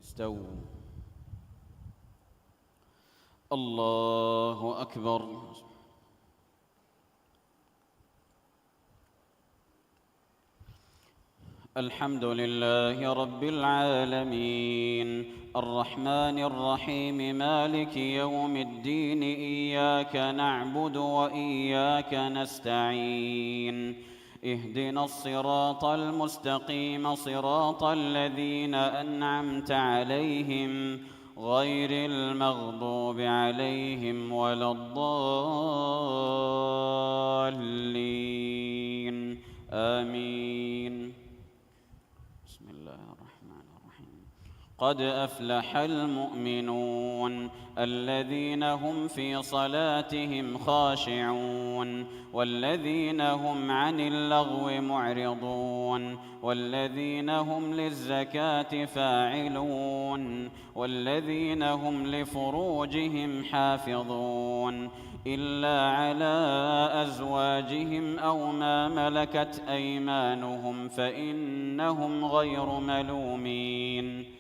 استووا. الله أكبر. الحمد لله رب العالمين الرحمن الرحيم مالك يوم الدين إياك نعبد وإياك نستعين اهدنا الصراط المستقيم صراط الذين أنعمت عليهم غير المغضوب عليهم ولا الضالين آمين. بسم الله الرحمن الرحيم. قد أفلح المؤمنون الذين هم في صلاتهم خاشعون والذين هم عن اللغو معرضون والذين هم للزكاة فاعلون والذين هم لفروجهم حافظون إلا على أزواجهم أو ما ملكت أيمانهم فإنهم غير ملومين.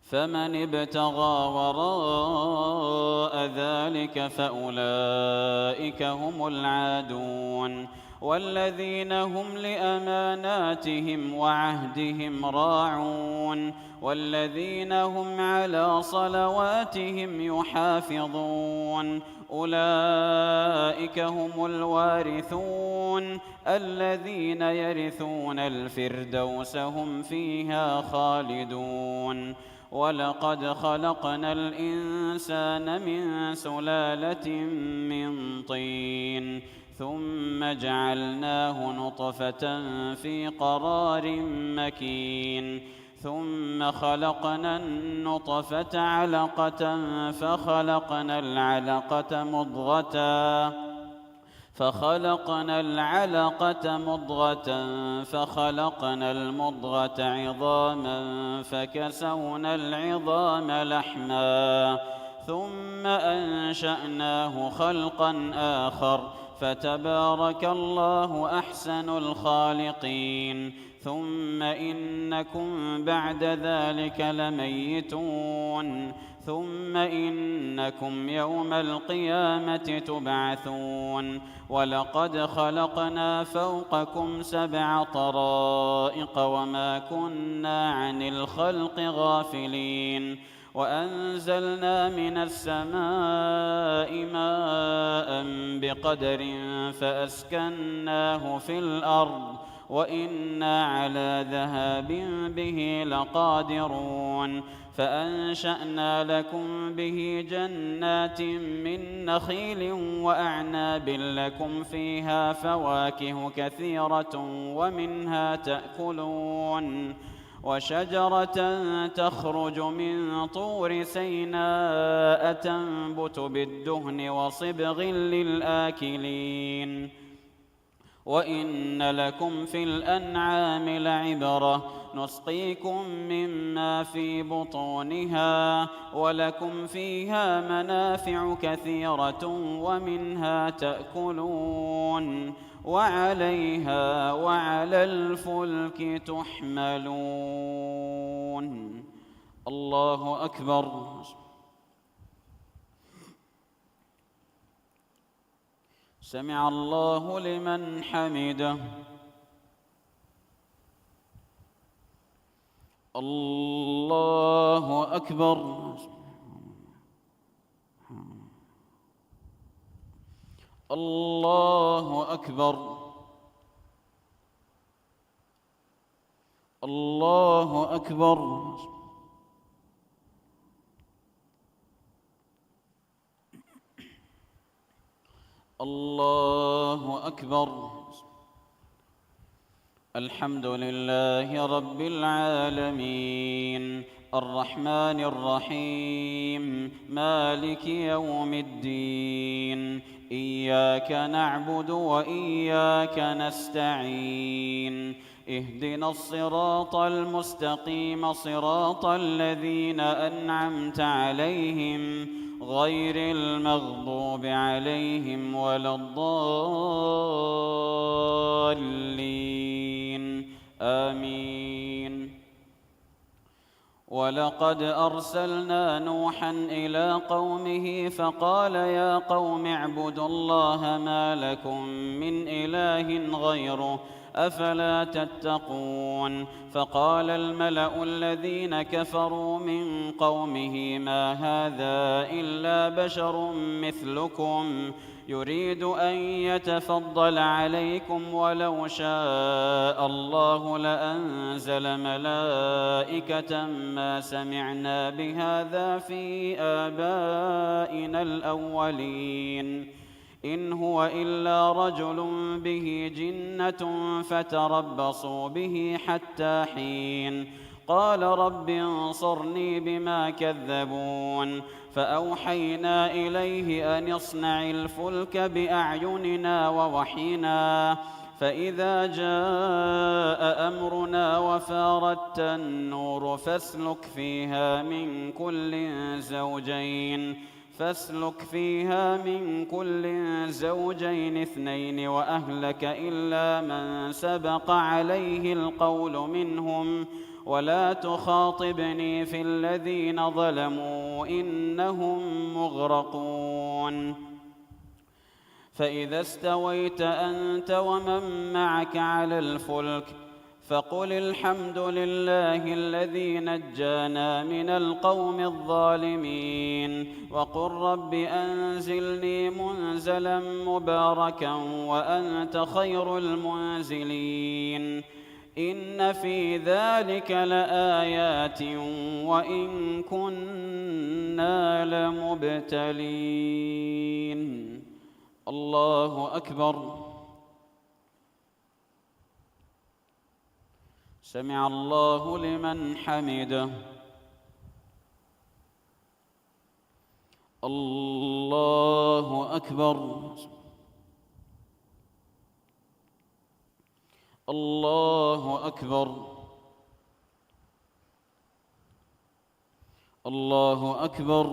فمن ابتغى وراء ذلك فأولئك هم العادون والذين هم لأماناتهم وعهدهم راعون والذين هم على صلواتهم يحافظون أولئك هم الوارثون الذين يرثون الفردوس هم فيها خالدون. ولقد خلقنا الإنسان من سلالة من طين ثم جعلناه نطفة في قرار مكين ثم خلقنا النطفة علقة فخلقنا العلقة مضغة فخلقنا المضغة عظاما فكسونا العظام لحما ثم أنشأناه خلقا آخر فتبارك الله أحسن الخالقين. ثم إنكم بعد ذلك لميتون ثم إنكم يوم القيامة تبعثون. ولقد خلقنا فوقكم 7 طرائق وما كنا عن الخلق غافلين وأنزلنا من السماء ماء بقدر فأسكناه في الأرض وإنا على ذهاب به لقادرون. فأنشأنا لكم به جنات من نخيل وأعناب لكم فيها فواكه كثيرة ومنها تأكلون وشجرة تخرج من طور سيناء تنبت بالدهن وصبغ للآكلين. وإن لكم في الأنعام لعبرة نسقيكم مما في بطونها ولكم فيها منافع كثيرة ومنها تأكلون وعليها وعلى الفلك تحملون. الله أكبر. سمع الله لمن حمده. الله أكبر. الله أكبر. الله أكبر. الله أكبر. الحمد لله رب العالمين الرحمن الرحيم مالك يوم الدين إياك نعبد وإياك نستعين اهدنا الصراط المستقيم صراط الذين أنعمت عليهم غير المغضوب عليهم ولا الضالين آمين. ولقد أرسلنا نوحا إلى قومه فقال يا قوم اعبدوا الله ما لكم من إله غيره أفلا تتقون. فقال الملأ الذين كفروا من قومه ما هذا إلا بشر مثلكم يريد أن يتفضل عليكم ولو شاء الله لأنزل ملائكة ما سمعنا بهذا في آبائنا الأولين إن هو إلا رجل به جنة فتربصوا به حتى حين. قال رب انصرني بما كذبون. فأوحينا إليه أن اصنع الفلك بأعيننا ووحينا فإذا جاء أمرنا وفاردت النور فاسلك فيها من كل زوجين اثنين وأهلك إلا من سبق عليه القول منهم ولا تخاطبني في الذين ظلموا إنهم مغرقون. فإذا استويت أنت ومن معك على الفلك فقل الحمد لله الذي نجانا من القوم الظالمين وقل رب أنزلني منزلا مباركا وأنت خير المنزلين. إن في ذلك لآيات وإن كنا لمبتلين. الله أكبر. سمع الله لمن حمده. الله أكبر. الله أكبر. الله أكبر.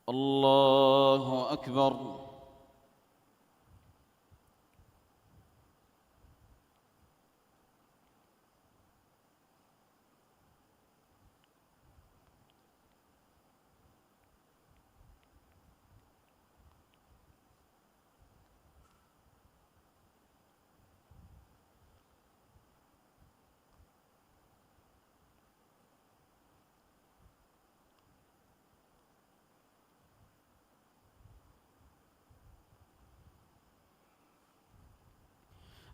الله أكبر.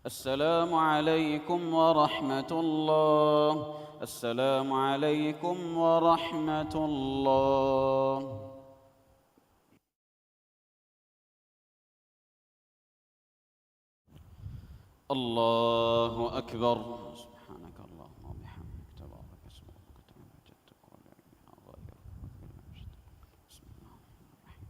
السلام عليكم ورحمة الله. السلام عليكم ورحمة الله. الله أكبر. سبحانك اللهم وبحمدك تبارك اسمك وتعالى جدك ولا إله غيرك. بسم الله الرحمن الرحيم.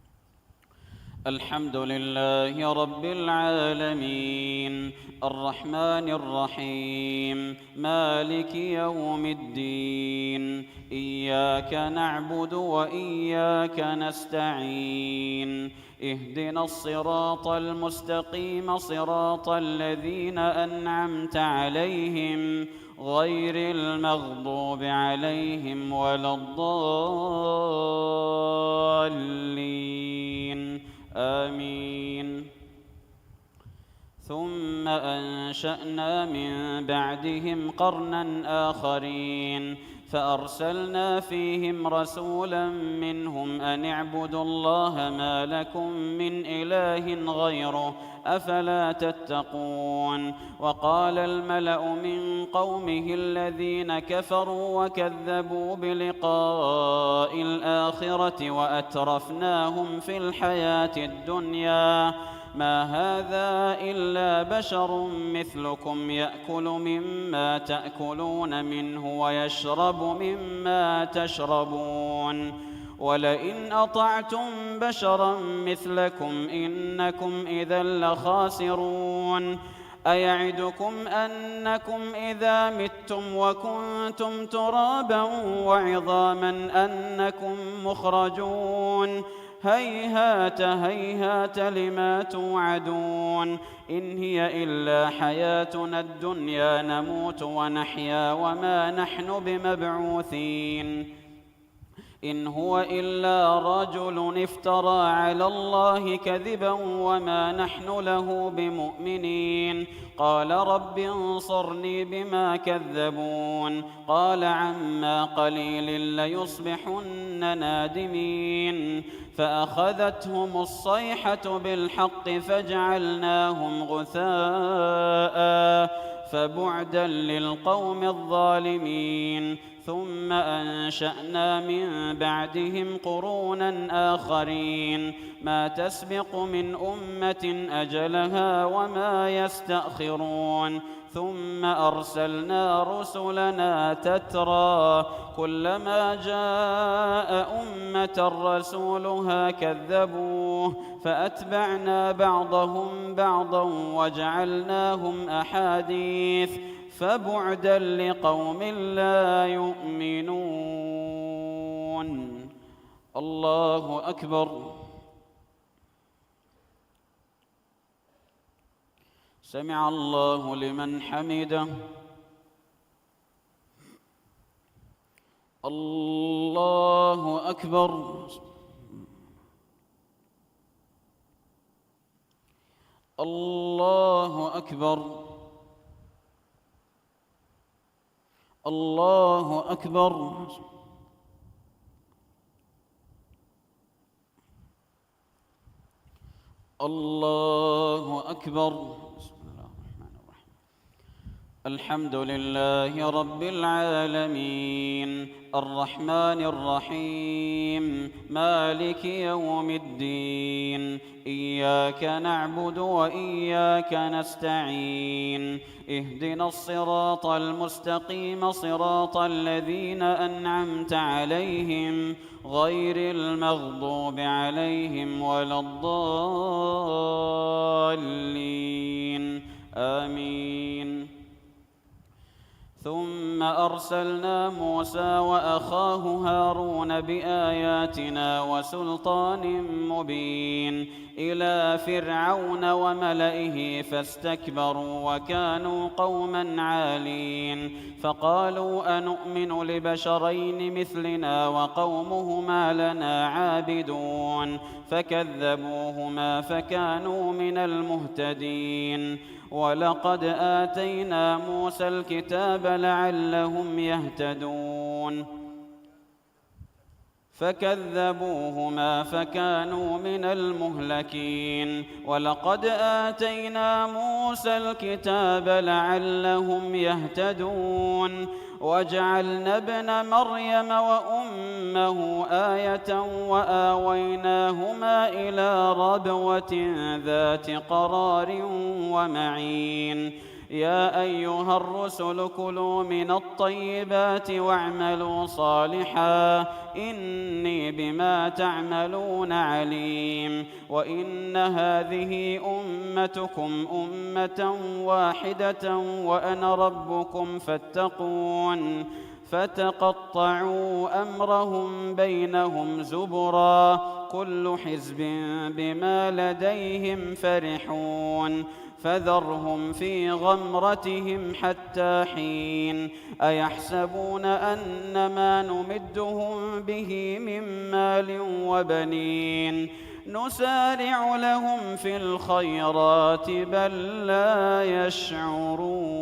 الحمد لله رب العالمين الرحمن الرحيم مالك يوم الدين إياك نعبد وإياك نستعين اهدنا الصراط المستقيم صراط الذين أنعمت عليهم غير المغضوب عليهم ولا الضالين آمين. ثم أنشأنا من بعدهم قرنا آخرين فأرسلنا فيهم رسولا منهم أن اعبدوا الله ما لكم من إله غيره أفلا تتقون. وقال الملأ من قومه الذين كفروا وكذبوا بلقاء الآخرة وأترفناهم في الحياة الدنيا ما هذا إلا بشر مثلكم يأكل مما تأكلون منه ويشرب مما تشربون ولئن أطعتم بشرا مثلكم إنكم إذا لخاسرون. أيعدكم أنكم إذا متم وكنتم ترابا وعظاما أنكم مخرجون هيهات هيهات لما توعدون إن هي إلا حياتنا الدنيا نموت ونحيا وما نحن بمبعوثين إن هو إلا رجل افترى على الله كذبا وما نحن له بمؤمنين قال رب انصرني بما كذبون قال عما قليل ليصبحن نادمين فأخذتهم الصيحة بالحق فجعلناهم غثاء فبعدا للقوم الظالمين ثم أنشأنا من بعدهم قرونا آخرين ما تسبق من أمة أجلها وما يستأخرون ثم أرسلنا رسلنا تترى كلما جاء أمة رسولها كذبوه فأتبعنا بعضهم بعضا وجعلناهم أحاديث فبعدا لقوم لا يؤمنون. الله أكبر. سمع الله لمن حمده. الله أكبر. الله أكبر. الله أكبر. الله أكبر. بسم الله الرحمن الرحيم. الحمد لله رب العالمين الرحمن الرحيم مالك يوم الدين إياك نعبد وإياك نستعين اهدنا الصراط المستقيم صراط الذين أنعمت عليهم غير المغضوب عليهم ولا الضالين آمين. ثم أرسلنا موسى وأخاه هارون بآياتنا وسلطان مبين إلى فرعون وملئه فاستكبروا وكانوا قوما عالين فقالوا أنؤمن لبشرين مثلنا وقومهما لنا عابدون فكذبوهما فكانوا من المهتدين. ولقد آتينا موسى الكتاب لعلهم يهتدون فكذبوهما فكانوا من المهلكين. ولقد آتينا موسى الكتاب لعلهم يهتدون وجعلنا ابن مريم وأمه آية وآويناهما إلى ربوة ذات قرار ومعين. يا أيها الرسل كلوا من الطيبات واعملوا صالحا إني بما تعملون عليم. وإن هذه أمتكم أمة واحدة وأنا ربكم فاتقون. فتقطعوا أمرهم بينهم زبرا كل حزب بما لديهم فرحون فذرهم في غمرتهم حتى حين. أيحسبون أن ما نمدهم به من مال وبنين نسارع لهم في الخيرات بل لا يشعرون.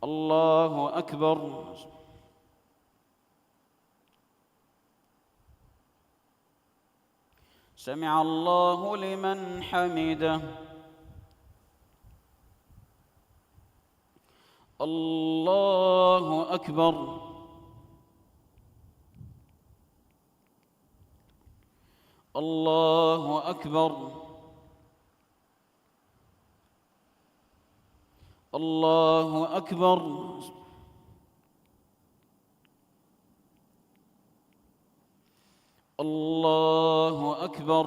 الله أكبر. سمع الله لمن حمده. الله أكبر. الله أكبر. الله أكبر. الله أكبر.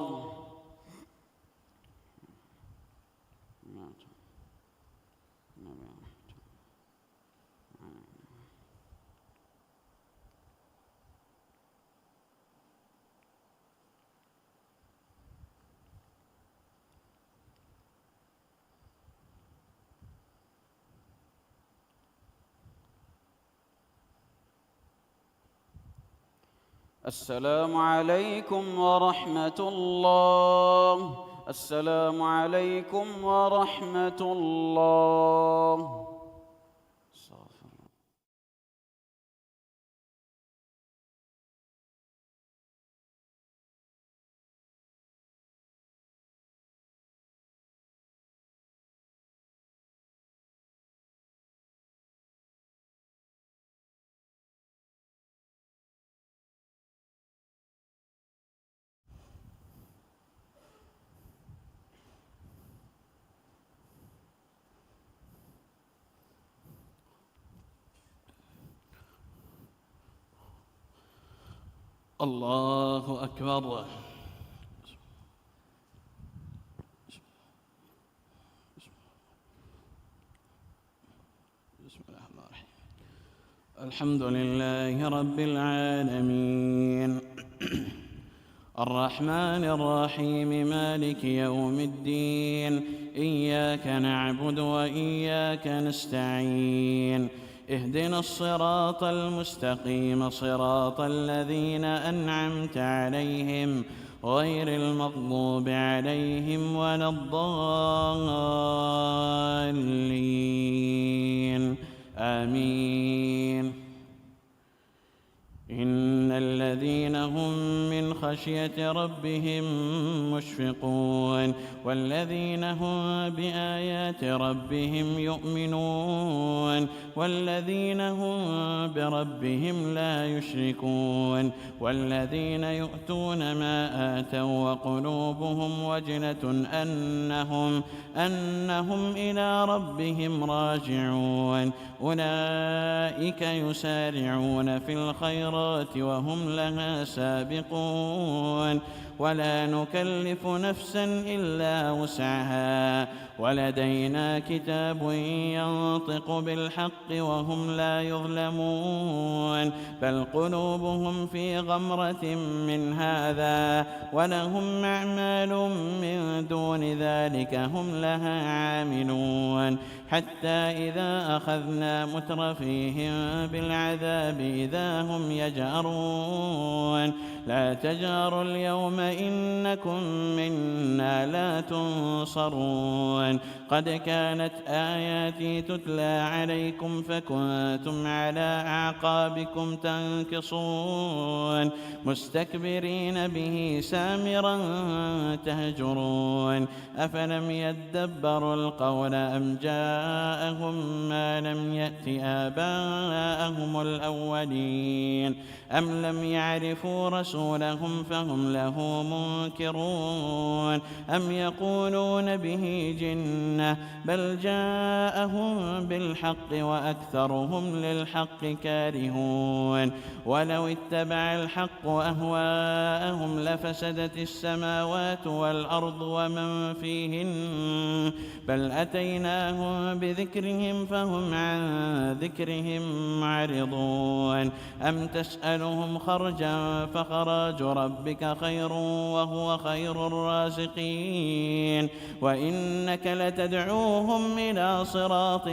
السلام عليكم ورحمة الله. السلام عليكم ورحمة الله. الله أكبر. بسم الله الرحمن الرحيم. الحمد لله رب العالمين الرحمن الرحيم مالك يوم الدين. إياك نعبد وإياك نستعين. اهدنا الصراط المستقيم صراط الذين أنعمت عليهم غير المغضوب عليهم ولا الضالين. آمين. إن الذين هم من خشية ربهم مشفقون والذين هم بآيات ربهم يؤمنون والذين هم بربهم لا يشركون والذين يؤتون ما آتوا وقلوبهم وجلة أنهم إلى ربهم راجعون أولئك يسارعون في الخيرات وهم لها سابقون ولا نكلف نفسا إلا وسعها ولدينا كتاب ينطق بالحق وهم لا يظلمون بل قلوبهم في غمرة من هذا ولهم أعمال من دون ذلك هم لها عاملون حتى إذا أخذنا مترفيهم بالعذاب إذا هم يجأرون لا تجأروا اليوم إنكم منا لا تنصرون قد كانت آياتي تتلى عليكم فكنتم على أعقابكم تنكصون مستكبرين به سامرا تهجرون أفلم يدبروا القول أم جاءهم ما لم يأت آباءهم الأولين أم لم يعرفوا رسولهم فهم له منكرون أم يقولون به جنة بل جاءهم بالحق وأكثرهم للحق كارهون ولو اتبع الحق أهواءهم لفسدت السماوات والأرض ومن فيهن بل أتيناهم بذكرهم فهم عن ذكرهم معرضون أم تسألهم خرجا فخراج ربك خير وهو خير الرازقين وإنك لتدعوهم إلى صراط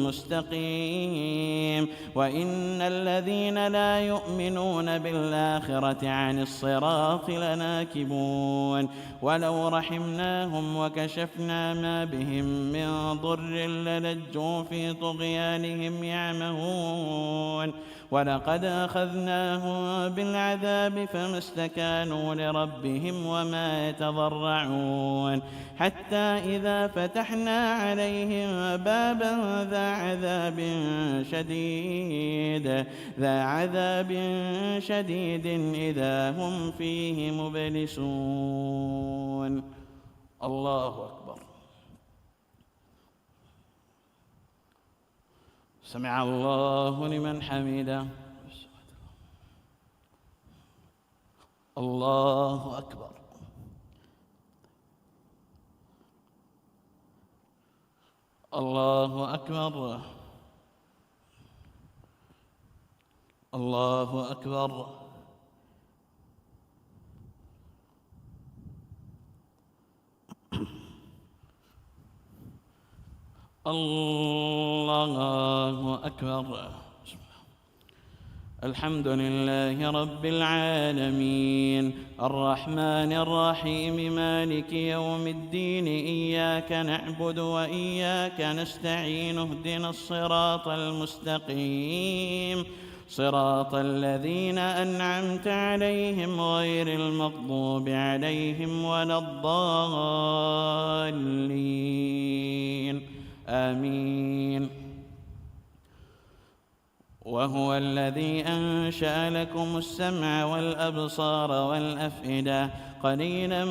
مستقيم وإن الذين لا يؤمنون بالآخرة عن الصراط لناكبون ولو رحمناهم وكشفنا ما بهم من ضر للجوا في طغيانهم يعمهون ولقد أخذناهم بالعذاب فما استكانوا لربهم وما يتضرعون حتى إذا فتحنا عليهم بابا ذا عذاب شديد إذا هم فيه مبلسون. الله أكبر. سمع الله لمن حمده. الله أكبر. الله أكبر. الله أكبر. الله أكبر. الحمد لله رب العالمين الرحمن الرحيم مالك يوم الدين إياك نعبد وإياك نستعين اهدنا الصراط المستقيم صراط الذين أنعمت عليهم غير المغضوب عليهم ولا الضالين آمين. وهو الذي أنشأ لكم السمع والأبصار والأفئدة قليلا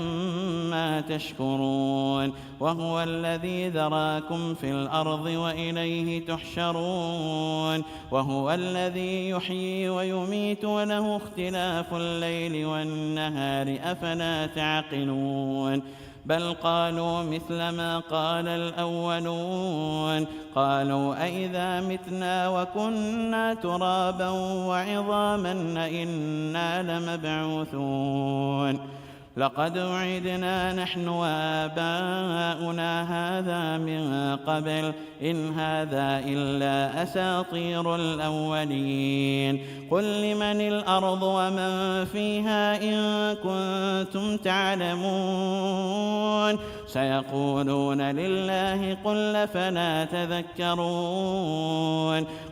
ما تشكرون. وهو الذي ذراكم في الأرض وإليه تحشرون. وهو الذي يحيي ويميت وله اختلاف الليل والنهار أفلا تعقلون. بل قالوا مثل ما قال الأولون قالوا أئذا متنا وكنا ترابا وعظاما أئنا لمبعوثون لقد وعدنا نحن وآباؤنا هذا من قبل إن هذا إلا أساطير الأولين. قل لمن الأرض ومن فيها إن كنتم تعلمون سيقولون لله قل فلا تذكرون.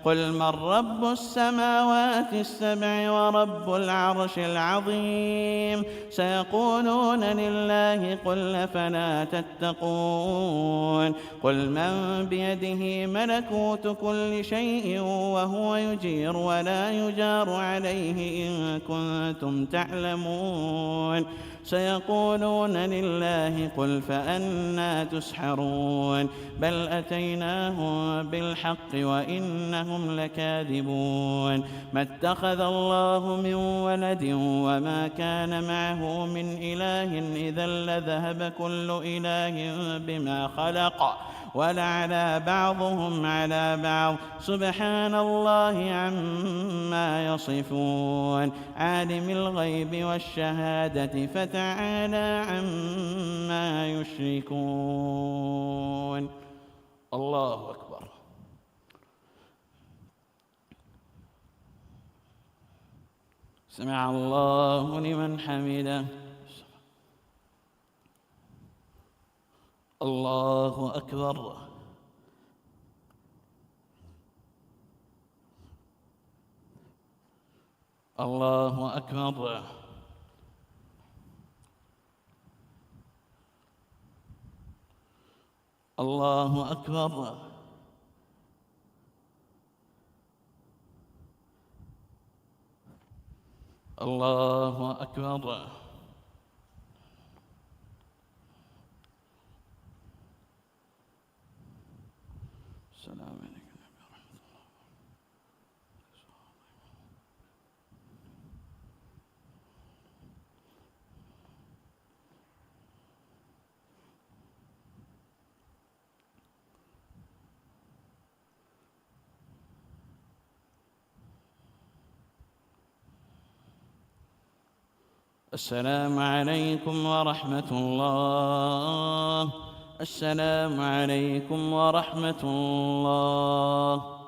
قل من رب السماوات السبع ورب العرش العظيم سيقولون لله قل فلا تتقون. قل من بيده ملكوت كل شيء وهو يجير ولا يجار عليه إن كنتم تعلمون سيقولون لله قل فأنى تسحرون. بل أتيناهم بالحق وإنهم لكاذبون. ما اتخذ الله من ولد وما كان معه من إله إذا لذهب كل إله بما خلق ولعلى بعضهم على بعض سبحان الله عما يصفون. عالم الغيب والشهادة فتعالى عما يشركون. الله أكبر. سمع الله لمن حمده. الله أكبر. الله أكبر. الله أكبر. الله أكبر. السلام عليكم ورحمة الله. السلام عليكم ورحمة الله. السلام عليكم ورحمة الله.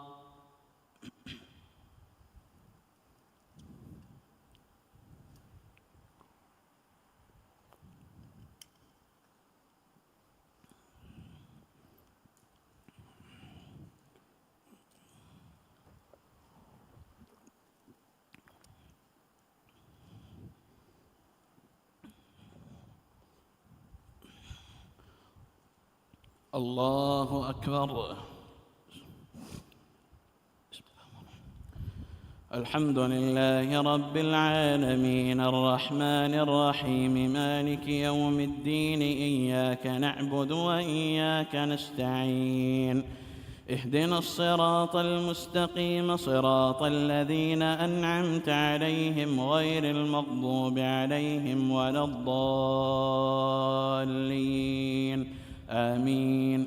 الله أكبر. الحمد لله رب العالمين الرحمن الرحيم مالك يوم الدين إياك نعبد وإياك نستعين اهدنا الصراط المستقيم صراط الذين أنعمت عليهم غير المغضوب عليهم ولا الضالين آمين.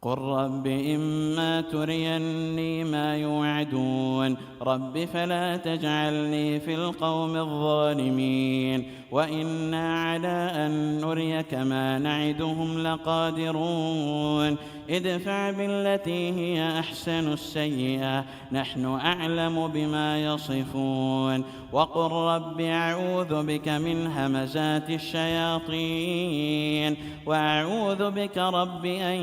قل رب إما تريني ما يوعدون رب فلا تجعلني في القوم الظالمين وإنا على أن نريك ما نعدهم لقادرون ادفع بالتي هي أحسن السيئة نحن أعلم بما يصفون وقل رب أعوذ بك من همزات الشياطين وأعوذ بك رب أن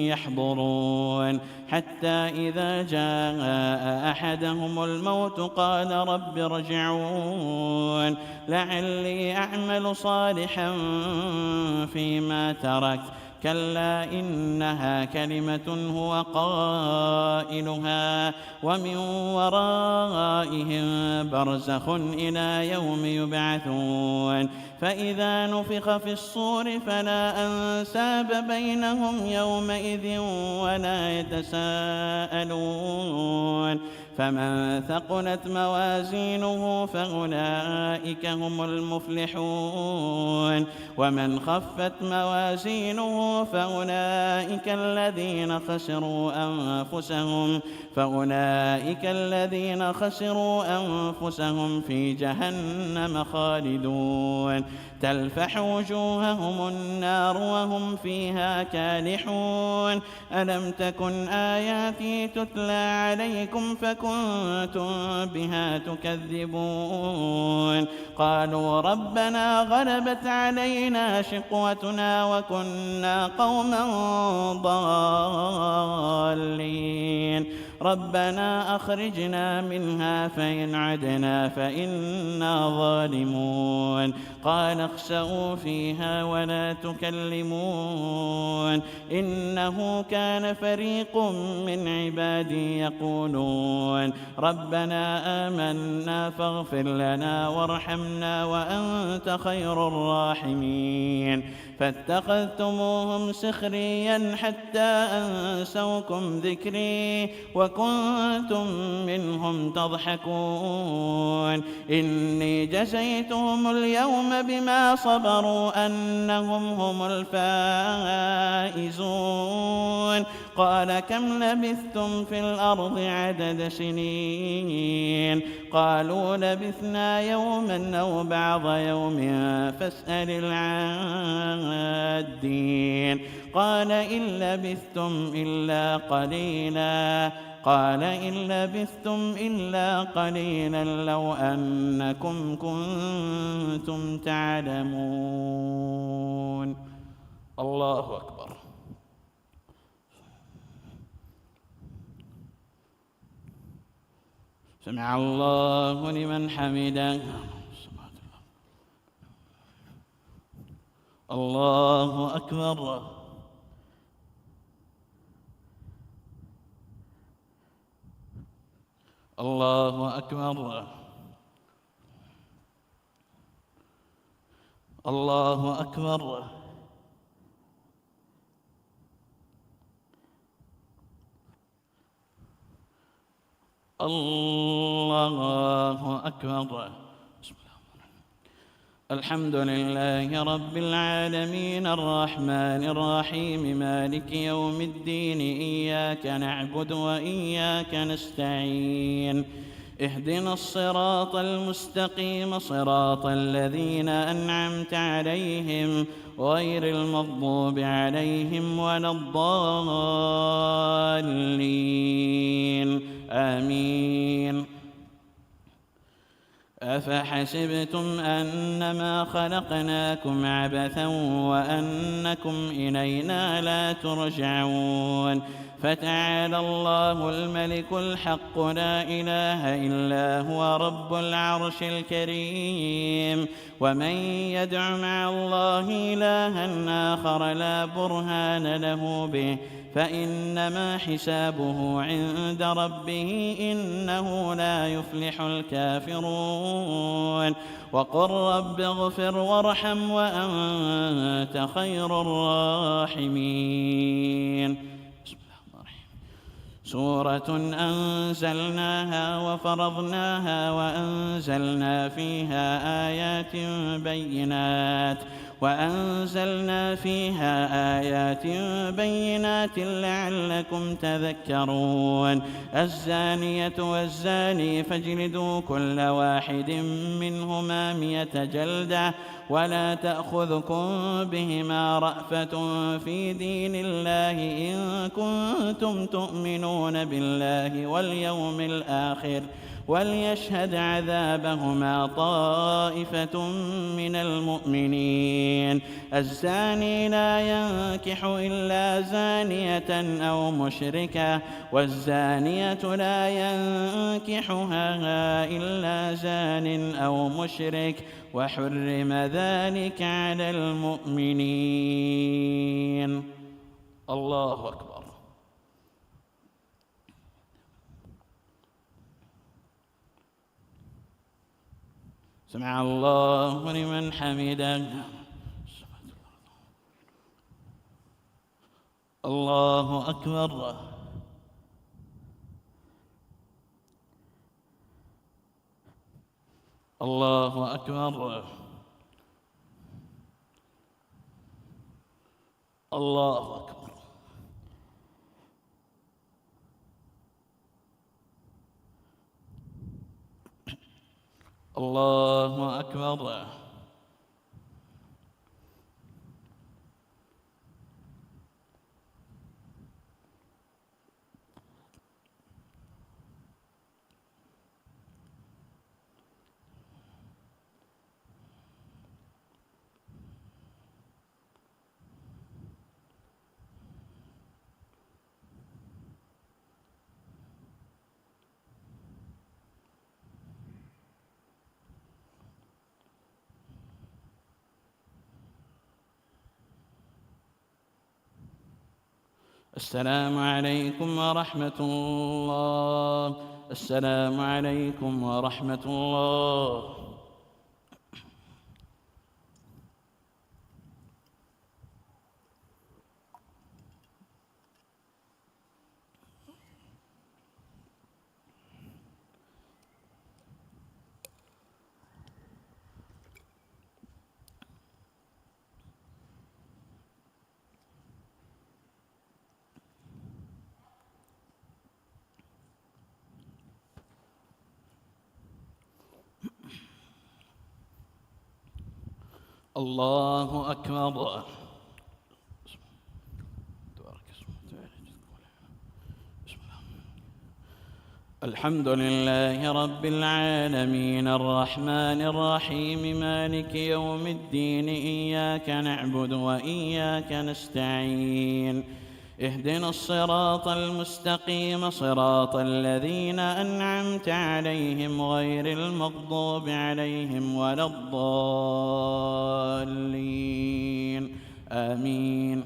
يحضرون حتى إذا جاء أحدهم الموت قال رب ارجعون لعلي أعمل صالحا فيما تركت كلا إنها كلمة هو قائلها ومن ورائهم برزخ إلى يوم يبعثون فإذا نفخ في الصور فلا أنساب بينهم يومئذ ولا يتساءلون فمن ثقلت موازينه فأولئك هم المفلحون ومن خفت موازينه فأولئك الذين خسروا أنفسهم في جهنم خالدون تلفح وجوههم النار وهم فيها كالحون ألم تكن آياتي تتلى عليكم فكنتم بها تكذبون قالوا ربنا غلبت علينا شقوتنا وكنا قوما ضالين ربنا أخرجنا منها فإن عدنا فإنا ظالمون قال اخسئوا فيها ولا تكلمون إنه كان فريق من عبادي يقولون ربنا آمنا فاغفر لنا وارحمنا وأنت خير الراحمين فاتخذتموهم سخريا حتى أنسوكم ذكري وكنتم منهم تضحكون إني جزيتهم اليوم بما صبروا أنهم هم الفائزون قال كم لبثتم في الأرض عدد سنين قالوا لبثنا يوما أو بعض يوم فاسأل العادين قال إن لبثتم إلا قليلا لو أنكم كنتم تعلمون الله أكبر سمع الله لمن حمده الله أكبر الله أكبر الله أكبر الله أكبر الحمد لله رب العالمين الرحمن الرحيم مالك يوم الدين إياك نعبد وإياك نستعين اهدنا الصراط المستقيم صراط الذين أنعمت عليهم غير المغضوب عليهم ولا الضالين آمين أفحسبتم أنما خلقناكم عبثا وأنكم إلينا لا ترجعون فتعالى الله الملك الحق لا إله إلا هو رب العرش الكريم ومن يدع مع الله إلها آخر لا برهان له به فإنما حسابه عند ربه إنه لا يفلح الكافرون وقل رب اغفر وارحم وأنت خير الراحمين سورة أنزلناها وفرضناها وأنزلنا فيها آيات بينات وأنزلنا فيها آيات بينات لعلكم تذكرون. الزانية والزاني فاجلدوا كل واحد منهما 100 جلدة ولا تأخذكم بهما رأفة في دين الله إن كنتم تؤمنون بالله واليوم الآخر وليشهد عذابهما طائفة من المؤمنين. الزاني لا ينكح إلا زانية أو مشركة والزانية لا ينكحها إلا زان أو مشرك وحرم ذلك على المؤمنين. الله أكبر. سمع الله لمن حمده. الله أكبر. الله أكبر. الله أكبر. الله أكبر. السلام عليكم ورحمة الله. السلام عليكم ورحمة الله. الله أكبر. الحمد لله رب العالمين الرحمن الرحيم مالك يوم الدين إياك نعبد وإياك نستعين اهدنا الصراط المستقيم صراط الذين أنعمت عليهم غير المغضوب عليهم ولا الضالين آمين.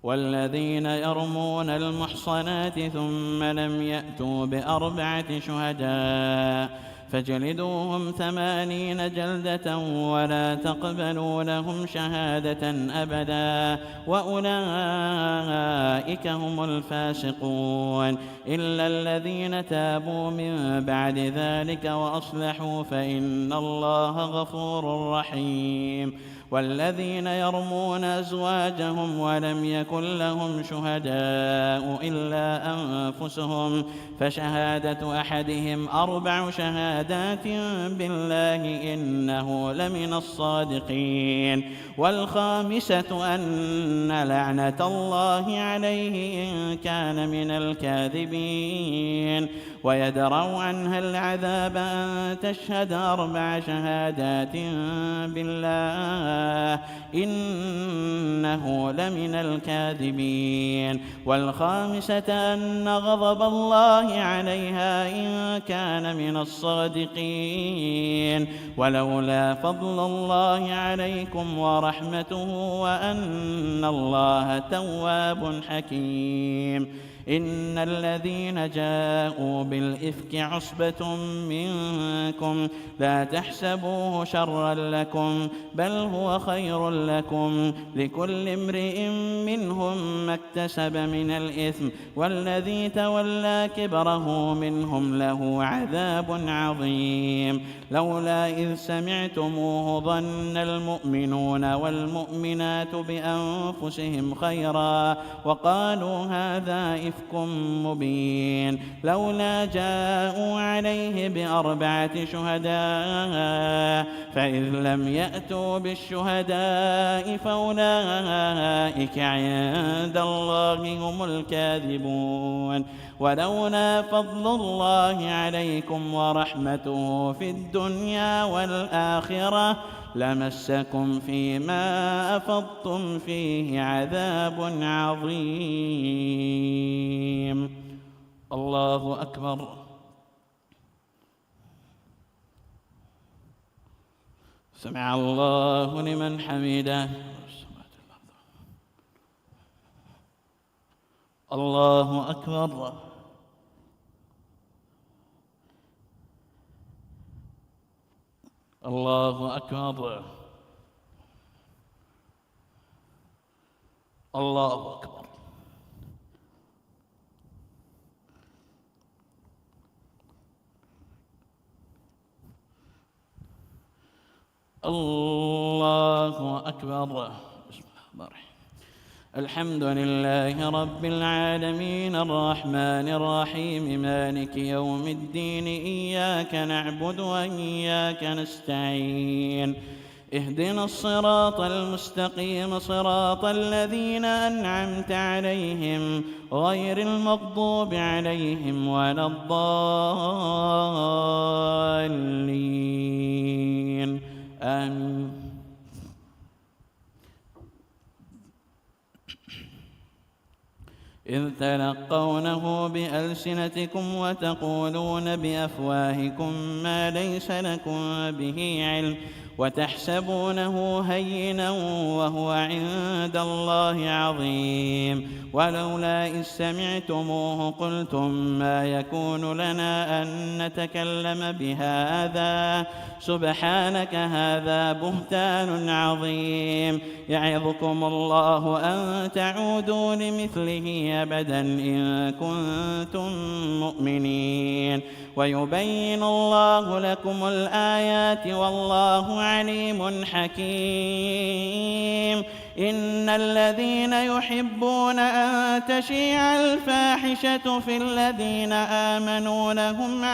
والذين يرمون المحصنات ثم لم يأتوا ب4 شهداء فاجلدوهم 80 جلدة ولا تقبلوا لهم شهادة أبدا وأولئك هم الفاسقون إلا الذين تابوا من بعد ذلك وأصلحوا فإن الله غفور رحيم. والذين يرمون أزواجهم ولم يكن لهم شهداء إلا أنفسهم فشهادة أحدهم 4 شهادات بالله إنه لمن الصادقين. والخامسة أن لعنة الله عليه إن كان من الكاذبين. ويدرأ عنها العذاب أن تشهد 4 شهادات بالله إنه لمن الكاذبين. والخامسة أن غضب الله عليها إن كان من الصادقين. ولولا فضل الله عليكم ورحمته وأن الله تواب حكيم. إن الذين جاءوا بالإفك عصبة منكم لا تحسبوه شرا لكم بل هو لهو خير لكم، لكل امرئ منهم ما اكتسب من الإثم، والذي تولى كبره منهم له عذاب عظيم. لولا إذ سمعتموه ظن المؤمنون والمؤمنات بأنفسهم خيرا وقالوا هذا إفك مبين. لولا جاءوا عليه بأربعة شهداء فإذ لم يأتوا بالشهداء فأولئك عند الله هم الكاذبون. ولولا فضل الله عليكم ورحمته في الدنيا والآخرة لمسكم فيما أفضتم فيه عذاب عظيم. الله أكبر. سمع الله لمن حمده. الله أكبر. الله أكبر. الله أكبر. الله أكبر. بسم الله الرحمن الرحيم. الحمد لله رب العالمين الرحمن الرحيم مالك يوم الدين إياك نعبد وإياك نستعين اهدنا الصراط المستقيم صراط الذين أنعمت عليهم غير المغضوب عليهم ولا الضالين آمين. إذ تلقونه بألسنتكم وتقولون بأفواهكم ما ليس لكم به علم وتحسبونه هينا وهو عند الله عظيم. ولولا إذ سمعتموه قلتم ما يكون لنا أن نتكلم بهذا سبحانك هذا بهتان عظيم. يعظكم الله أن تعودوا لمثله أبدا إن كنتم مؤمنين. ويبين الله لكم الآيات والله عليم حكيم. إن الذين يحبون أن تشيع الفاحشة في الذين آمنوا لهم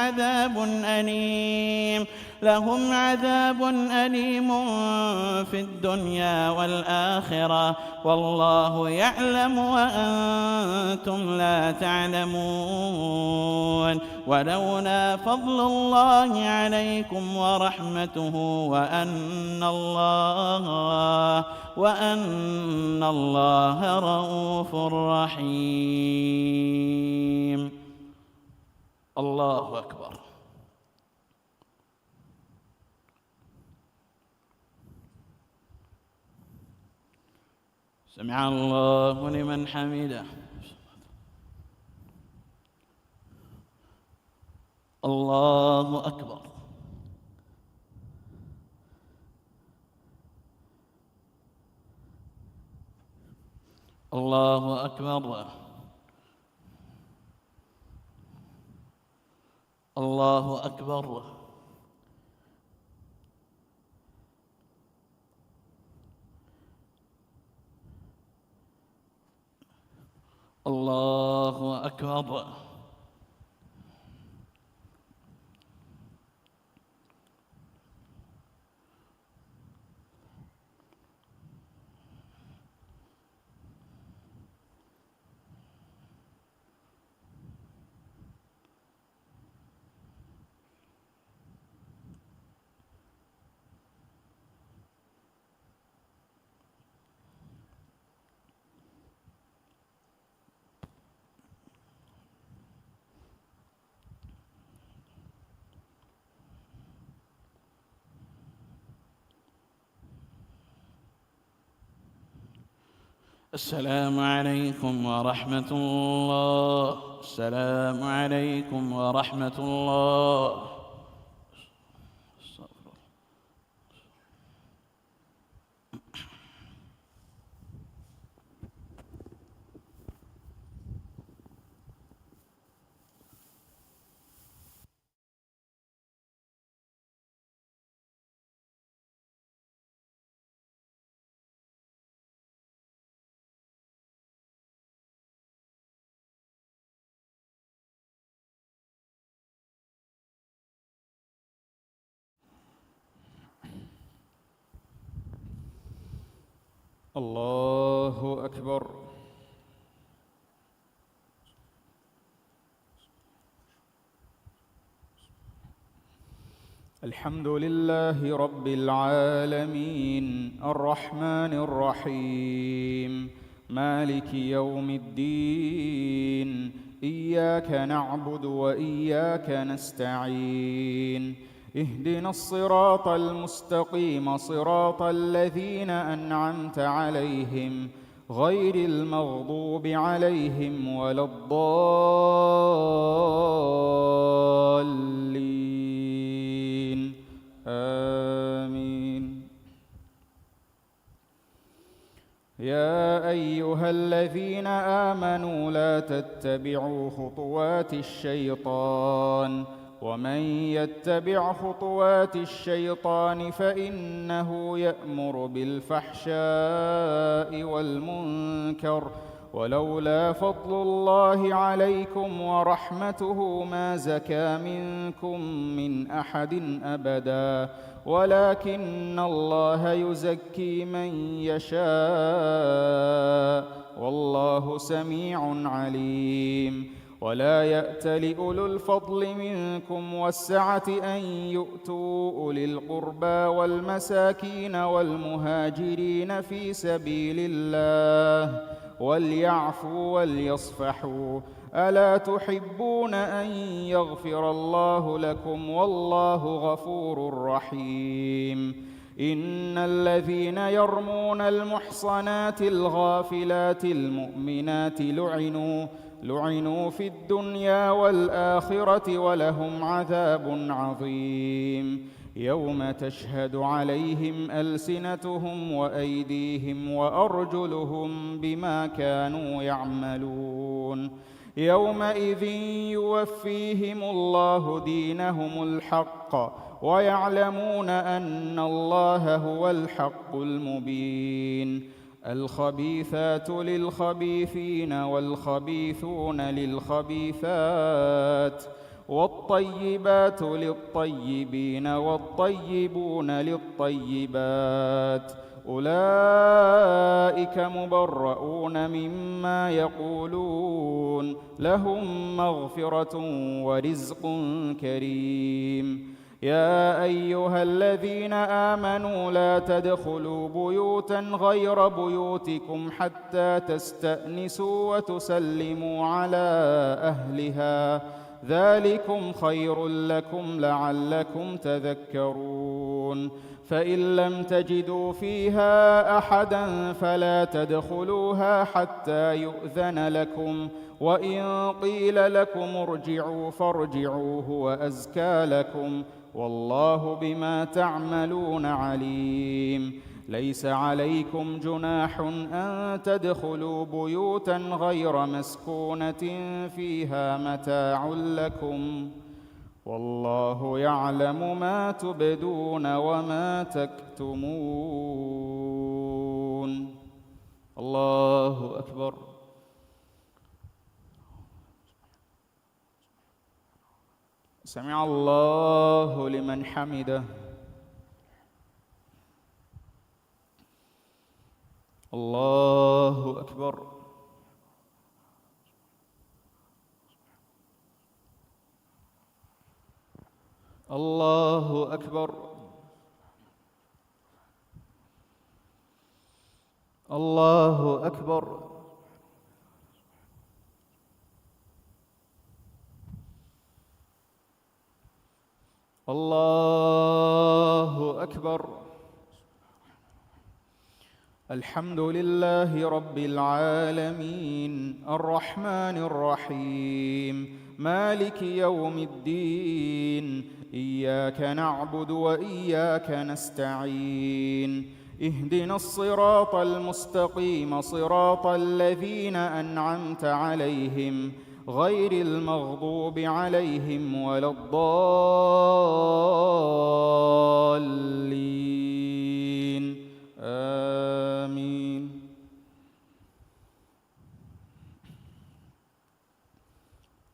عذاب أليم في الدنيا والآخرة والله يعلم وأنتم لا تعلمون. ولولا فضل الله عليكم ورحمته وأن الله رؤوف رحيم. الله أكبر. سمع الله لمن حمده. الله أكبر. الله أكبر. الله أكبر. الله أكبر. السلام عليكم ورحمة الله. السلام عليكم ورحمة الله. الله أكبر. الحمد لله رب العالمين الرحمن الرحيم مالك يوم الدين إياك نعبد وإياك نستعين اهدنا الصراط المستقيم صراط الذين أنعمت عليهم غير المغضوب عليهم ولا الضالين آمين. يا أيها الذين آمنوا لا تتبعوا خطوات الشيطان ومن يتبع خطوات الشيطان فإنه يأمر بالفحشاء والمنكر ولولا فضل الله عليكم ورحمته ما زكى منكم من أحد أبدا ولكن الله يزكي من يشاء والله سميع عليم. ولا يأت لأولو الفضل منكم والسعة أن يؤتوا أولي القربى والمساكين والمهاجرين في سبيل الله وليعفوا وليصفحوا ألا تحبون أن يغفر الله لكم والله غفور رحيم. إن الذين يرمون المحصنات الغافلات المؤمنات لعنوا في الدنيا والآخرة ولهم عذاب عظيم يوم تشهد عليهم ألسنتهم وأيديهم وأرجلهم بما كانوا يعملون يومئذ يوفيهم الله دينهم الحق ويعلمون أن الله هو الحق المبين. الخبيثات للخبيثين والخبيثون للخبيثات والطيبات للطيبين والطيبون للطيبات أولئك مبرؤون مما يقولون لهم مغفرة ورزق كريم. يا أيها الذين آمنوا لا تدخلوا بيوتا غير بيوتكم حتى تستأنسوا وتسلموا على أهلها ذلكم خير لكم لعلكم تذكرون. فإن لم تجدوا فيها أحدا فلا تدخلوها حتى يؤذن لكم وإن قيل لكم ارجعوا فارجعوا هو أزكى لكم والله بما تعملون عليم. ليس عليكم جناح أن تدخلوا بيوتا غير مسكونة فيها متاع لكم والله يعلم ما تبدون وما تكتمون. الله أكبر. سمع الله لمن حمده. الله أكبر. الله أكبر. الله أكبر. الله أكبر. الحمد لله رب العالمين الرحمن الرحيم مالك يوم الدين إياك نعبد وإياك نستعين اهدنا الصراط المستقيم صراط الذين أنعمت عليهم غير المغضوب عليهم ولا الضالين آمين.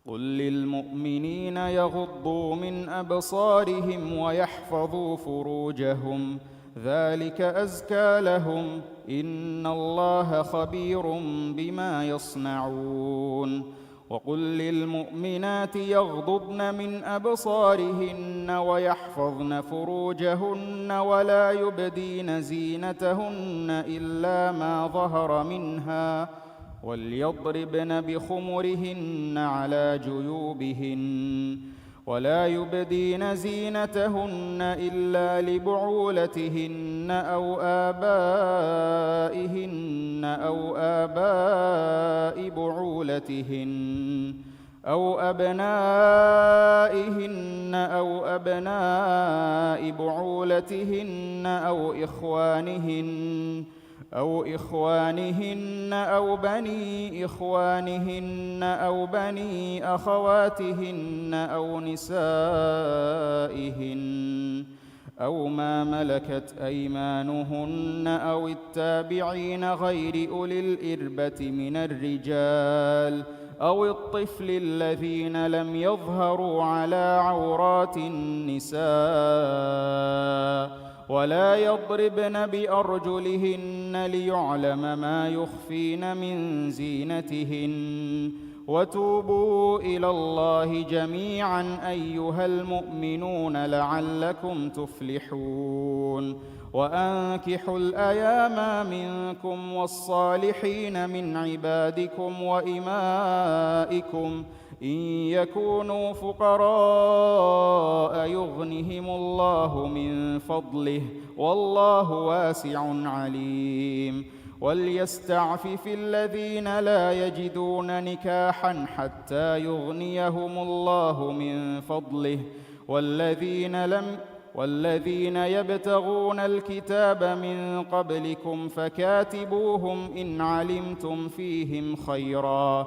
قل للمؤمنين يغضوا من أبصارهم ويحفظوا فروجهم ذلك أزكى لهم إن الله خبير بما يصنعون وقل للمؤمنات يغضضن من أبصارهن ويحفظن فروجهن ولا يبدين زينتهن إلا ما ظهر منها وليضربن بخمرهن على جيوبهن ولا يبدين زينتهن إلا لبعولتهن أو آبائهن أو آباء بعولتهن أو أبنائهن أو أبناء بعولتهن أو إخوانهن أو بني إخوانهن أو بني أخواتهن أو نسائهن أو ما ملكت أيمانهن أو التابعين غير أولي الإربة من الرجال أو الطفل الذين لم يظهروا على عورات النساء ولا يضربن بأرجلهن ليعلم ما يخفين من زينتهن وتوبوا إلى الله جميعا أيها المؤمنون لعلكم تفلحون وأنكحوا الأيام منكم والصالحين من عبادكم وإمائكم إن يكونوا فقراء يغنهم الله من فضله والله واسع عليم وليستعفف الذين لا يجدون نكاحا حتى يغنيهم الله من فضله والذين يبتغون الكتاب من قبلكم فكاتبوهم إن علمتم فيهم خيرا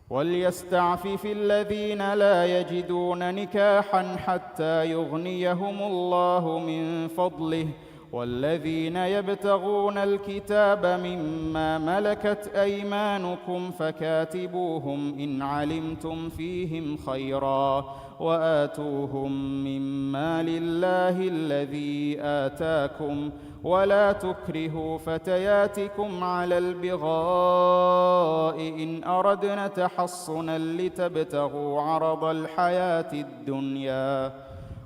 وليستعفف الذين لا يجدون نكاحا حتى يغنيهم الله من فضله والذين يبتغون الكتاب مما ملكت أيمانكم فكاتبوهم إن علمتم فيهم خيرا وآتوهم مما لله الذي آتاكم ولا تكرهوا فتياتكم على البغاء إن أردنا تحصنا لتبتغوا عرض الحياة الدنيا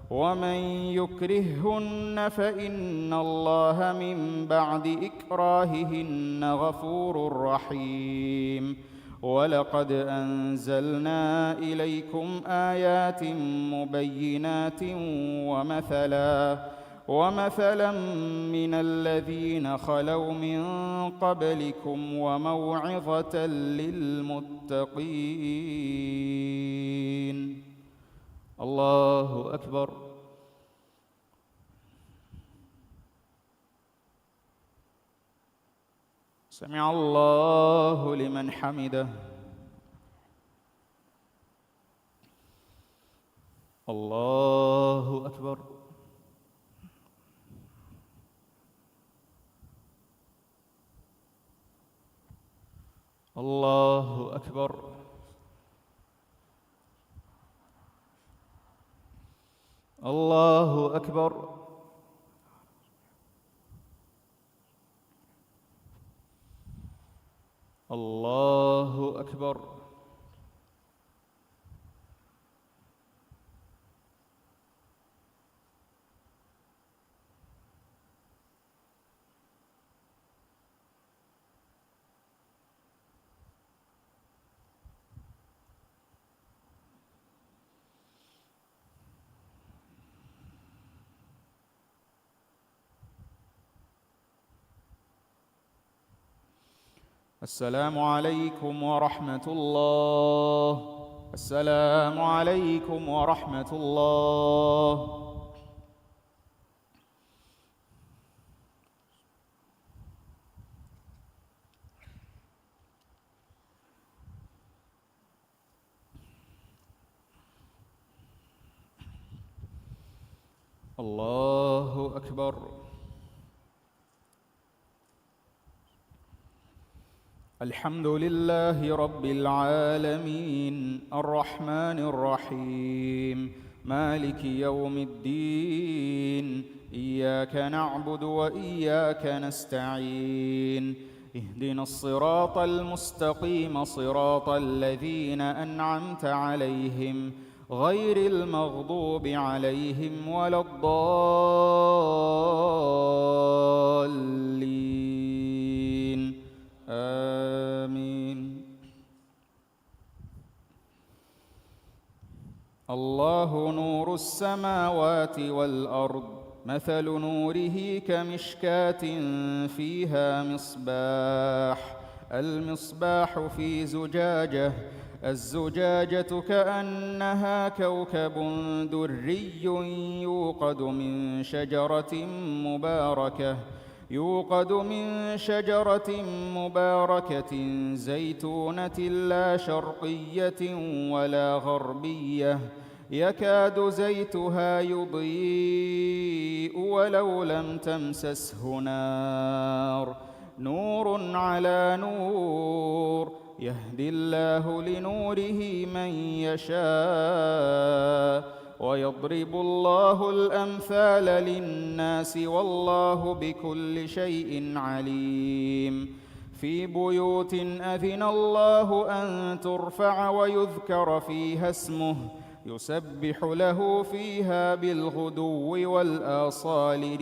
ومن يكرههن فإن الله من بعد إكراههن غفور رحيم ولقد أنزلنا إليكم آيات مبينات ومثلا من الذين خلوا من قبلكم وموعظة للمتقين. الله أكبر. سمع الله لمن حمده. الله أكبر. الله أكبر. الله أكبر. الله أكبر. السلام عليكم ورحمة الله. السلام عليكم ورحمة الله. الله أكبر. الحمد لله رب العالمين الرحمن الرحيم مالك يوم الدين. إياك نعبد وإياك نستعين. اهدنا الصراط المستقيم صراط الذين أنعمت عليهم غير المغضوب عليهم ولا الضالين. آمين. الله نور السماوات والأرض. مثل نوره كمشكاة فيها مصباح. المصباح في زجاجة. الزجاجة كأنها كوكب دري يوقد من شجرة مباركة زيتونة لا شرقية ولا غربية يكاد زيتها يضيء ولو لم تمسسه نار. نور على نور يهدي الله لنوره من يشاء ويضرب الله الأمثال للناس والله بكل شيء عليم. في بيوت أذن الله أن ترفع ويذكر فيها اسمه يسبح له فيها بالغدو والآصال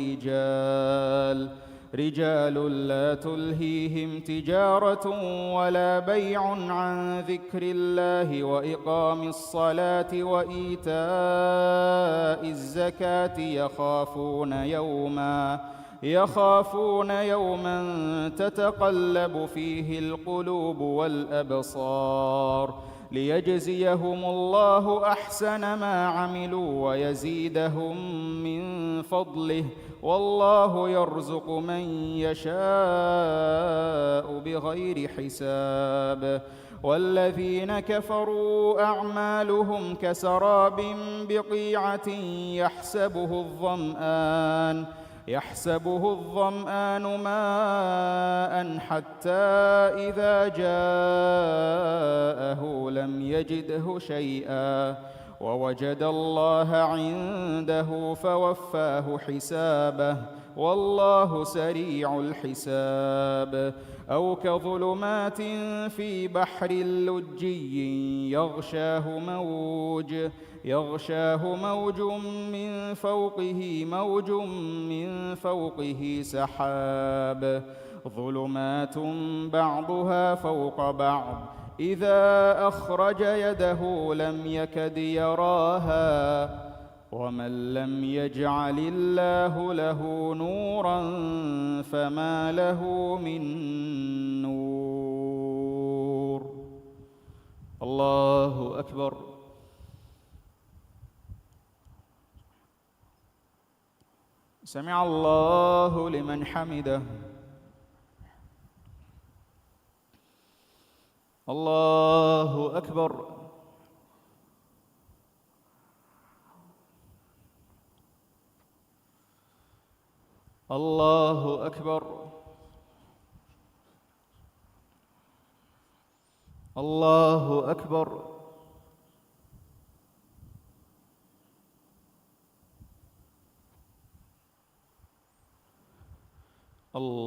رجال لا تلهيهم تجارة ولا بيع عن ذكر الله وإقام الصلاة وإيتاء الزكاة يخافون يوما تتقلب فيه القلوب والأبصار ليجزيهم الله أحسن ما عملوا ويزيدهم من فضله والله يرزق من يشاء بغير حساب. والذين كفروا أعمالهم كسراب بقيعة يحسبه الظمآن ماء حتى إذا جاءه لم يجده شيئا ووجد الله عنده فوفاه حسابه والله سريع الحساب. أو كظلمات في بحر لجي يغشاه موج من فوقه سحاب ظلمات بعضها فوق بعض إذا أخرج يده لم يكد يراها ومن لم يجعل الله له نورا فما له من نور. الله أكبر. سمع الله لمن حمده. الله أكبر. الله أكبر. الله أكبر. الله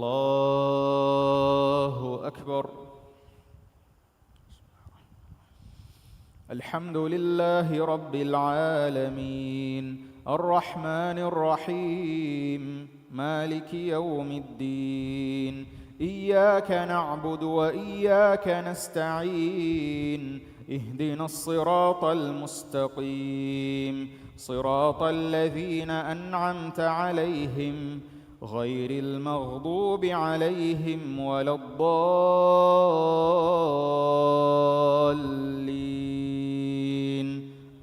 أكبر. الحمد لله رب العالمين الرحمن الرحيم مالك يوم الدين. إياك نعبد وإياك نستعين. اهدنا الصراط المستقيم صراط الذين أنعمت عليهم غير المغضوب عليهم ولا الضالين.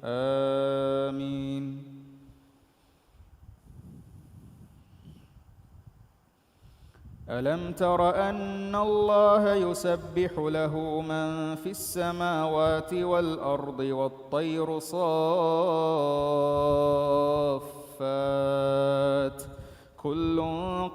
آمين. ألم تر أن الله يسبح له من في السماوات والأرض والطير صافات كل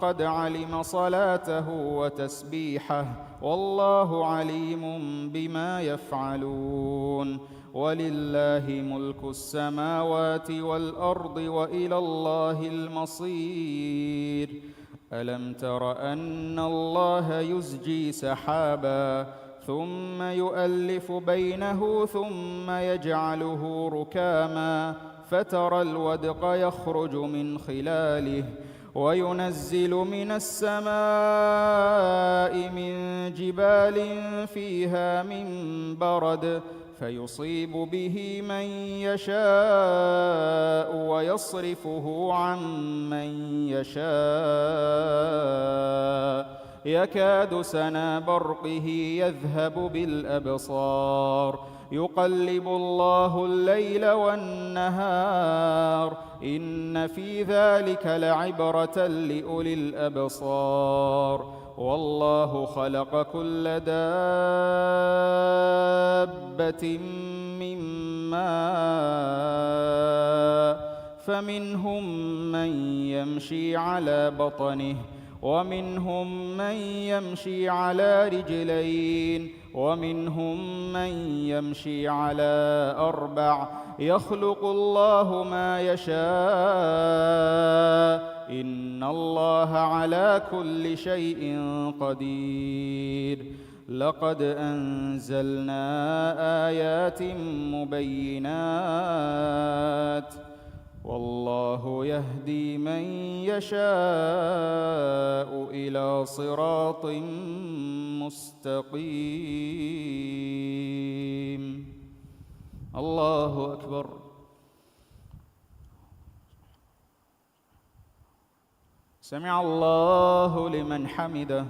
قد علم صلاته وتسبيحه والله عليم بما يفعلون ولله ملك السماوات والأرض وإلى الله المصير ألم تر أن الله يزجي سحابا ثم يؤلف بينه ثم يجعله ركاما فترى الودق يخرج من خلاله وينزل من السماء من جبال فيها من برد فيصيب به من يشاء ويصرفه عن من يشاء يكاد سنا برقه يذهب بالأبصار يقلب الله الليل والنهار إن في ذلك لعبرة لأولي الأبصار والله خلق كل دابة من ماء فمنهم من يمشي على بطنه ومنهم من يمشي على رجلين ومنهم من يمشي على أربع يخلق الله ما يشاء إن الله على كل شيء قدير لقد أنزلنا آيات مبينات والله يهدي من يشاء إلى صراط مستقيم الله أكبر سمع الله لمن حمده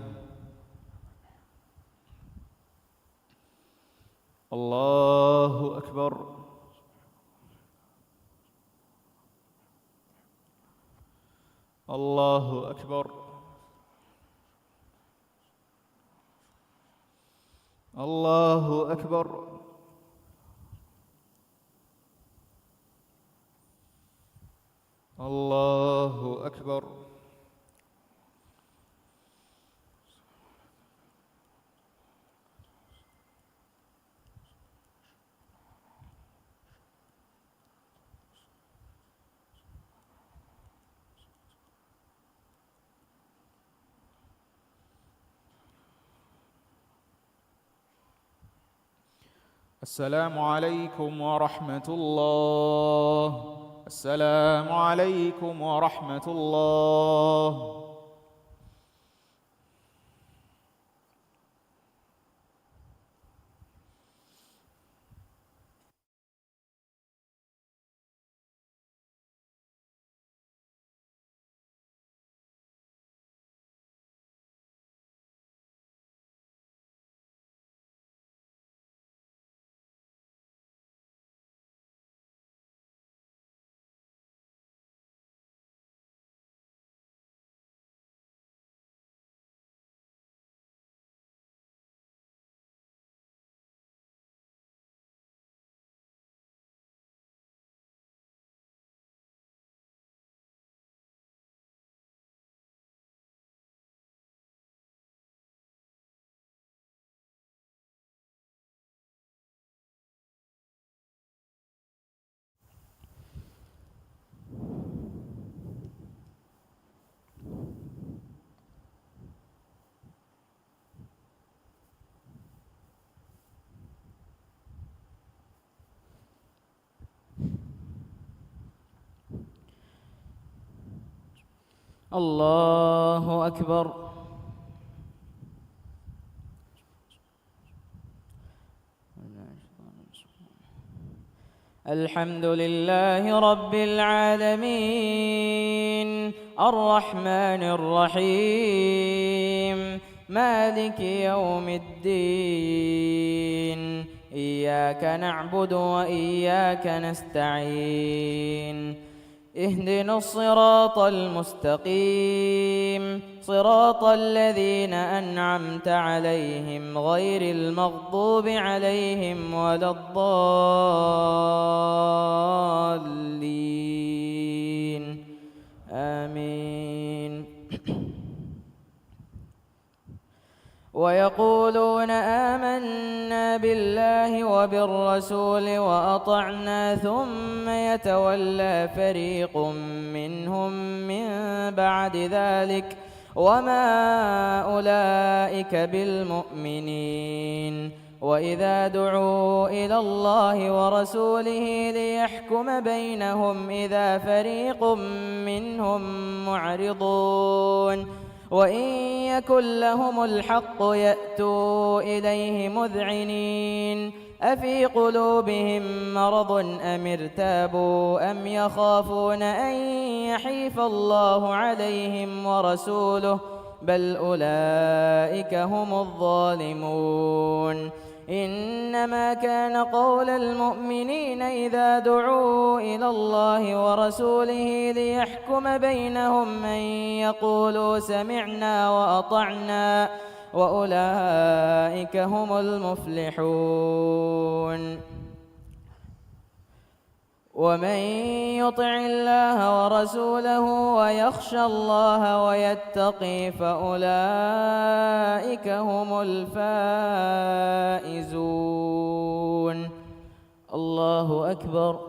الله أكبر الله أكبر الله أكبر الله أكبر السلام عليكم ورحمة الله السلام عليكم ورحمة الله الله أكبر الحمد لله رب العالمين الرحمن الرحيم مالك يوم الدين إياك نعبد وإياك نستعين اهدنا الصراط المستقيم صراط الذين أنعمت عليهم غير المغضوب عليهم ولا الضالين آمين ويقولون آمنا بالله وبالرسول وأطعنا ثم يتولى فريق منهم من بعد ذلك وما أولئك بالمؤمنين وإذا دعوا إلى الله ورسوله ليحكم بينهم إذا فريق منهم معرضون وإن يكن لهم الحق يأتوا إليه مذعنين أفي قلوبهم مرض أم ارتابوا أم يخافون أن يحيف الله عليهم ورسوله بل أولئك هم الظالمون إنما كان قول المؤمنين إذا دعوا إلى الله ورسوله ليحكم بينهم أن يقولوا سمعنا وأطعنا وأولئك هم المفلحون ومن يطع الله ورسوله ويخشى الله ويتقي فأولئك هم الفائزون. الله أكبر.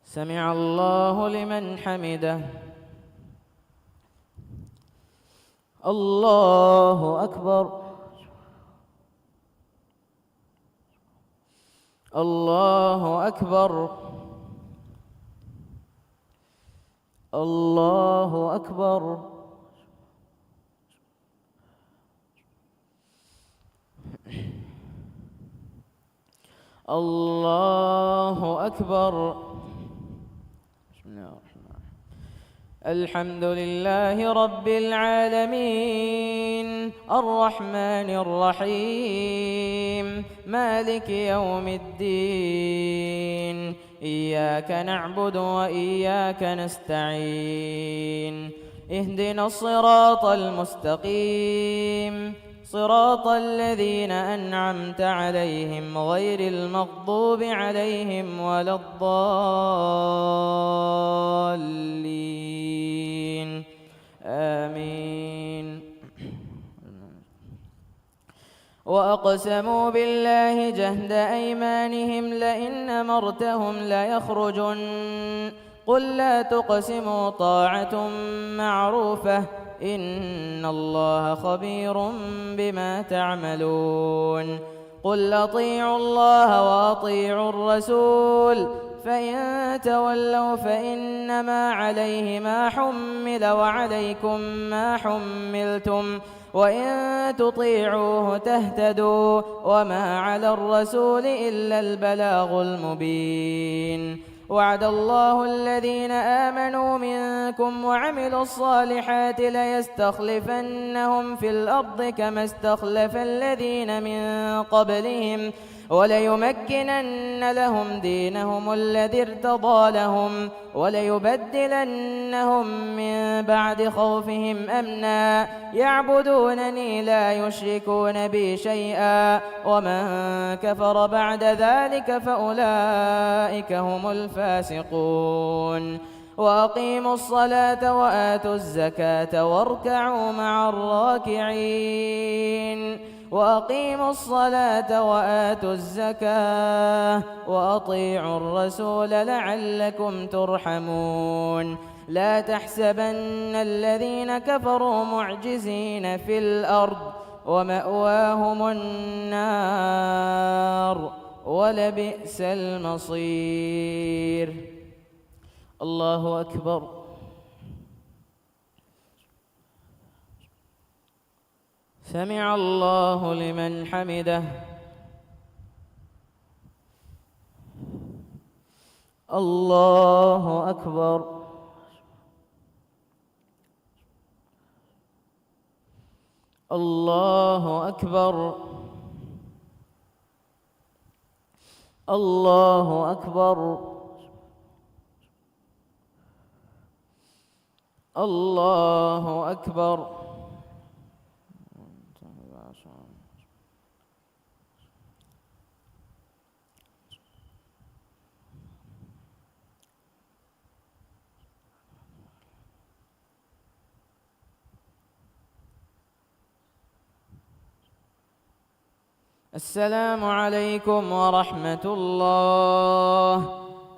سمع الله لمن حمده. الله أكبر. الله أكبر. الله أكبر. الله أكبر. بسم الله الرحمن الرحيم. الحمد لله رب العالمين الرحمن الرحيم مالك يوم الدين إياك نعبد وإياك نستعين اهدنا الصراط المستقيم صراط الذين أنعمت عليهم غير المغضوب عليهم ولا الضالين آمين. وأقسموا بالله جهد أيمانهم لئن أمرتهم ليخرجن قل لا تقسموا طاعة معروفة إن الله خبير بما تعملون قل أطيعوا الله وأطيعوا الرسول فإن تولوا فإنما عليه ما حمل وعليكم ما حملتم وإن تطيعوه تهتدوا وما على الرسول إلا البلاغ المبين وعد الله الذين آمنوا منكم وعملوا الصالحات ليستخلفنهم في الأرض كما استخلف الذين من قبلهم وليمكنن لهم دينهم الذي ارتضى لهم وليبدلنهم من بعد خوفهم أمنا يعبدونني لا يشركون بي شيئا ومن كفر بعد ذلك فأولئك هم الفاسقون وأقيموا الصلاة وآتوا الزكاة واركعوا مع الراكعين وأقيموا الصلاة وآتوا الزكاة وأطيعوا الرسول لعلكم ترحمون لا تحسبن الذين كفروا معجزين في الأرض ومأواهم النار ولبئس المصير. الله أكبر. سمع الله لمن حمده. الله أكبر. الله أكبر. الله أكبر. الله أكبر. السلام عليكم ورحمة الله.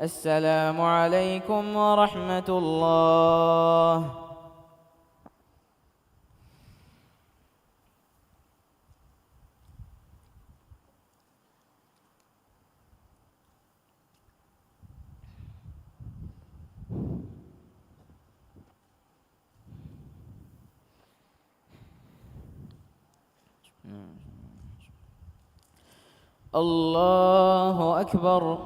السلام عليكم ورحمة الله. الله أكبر.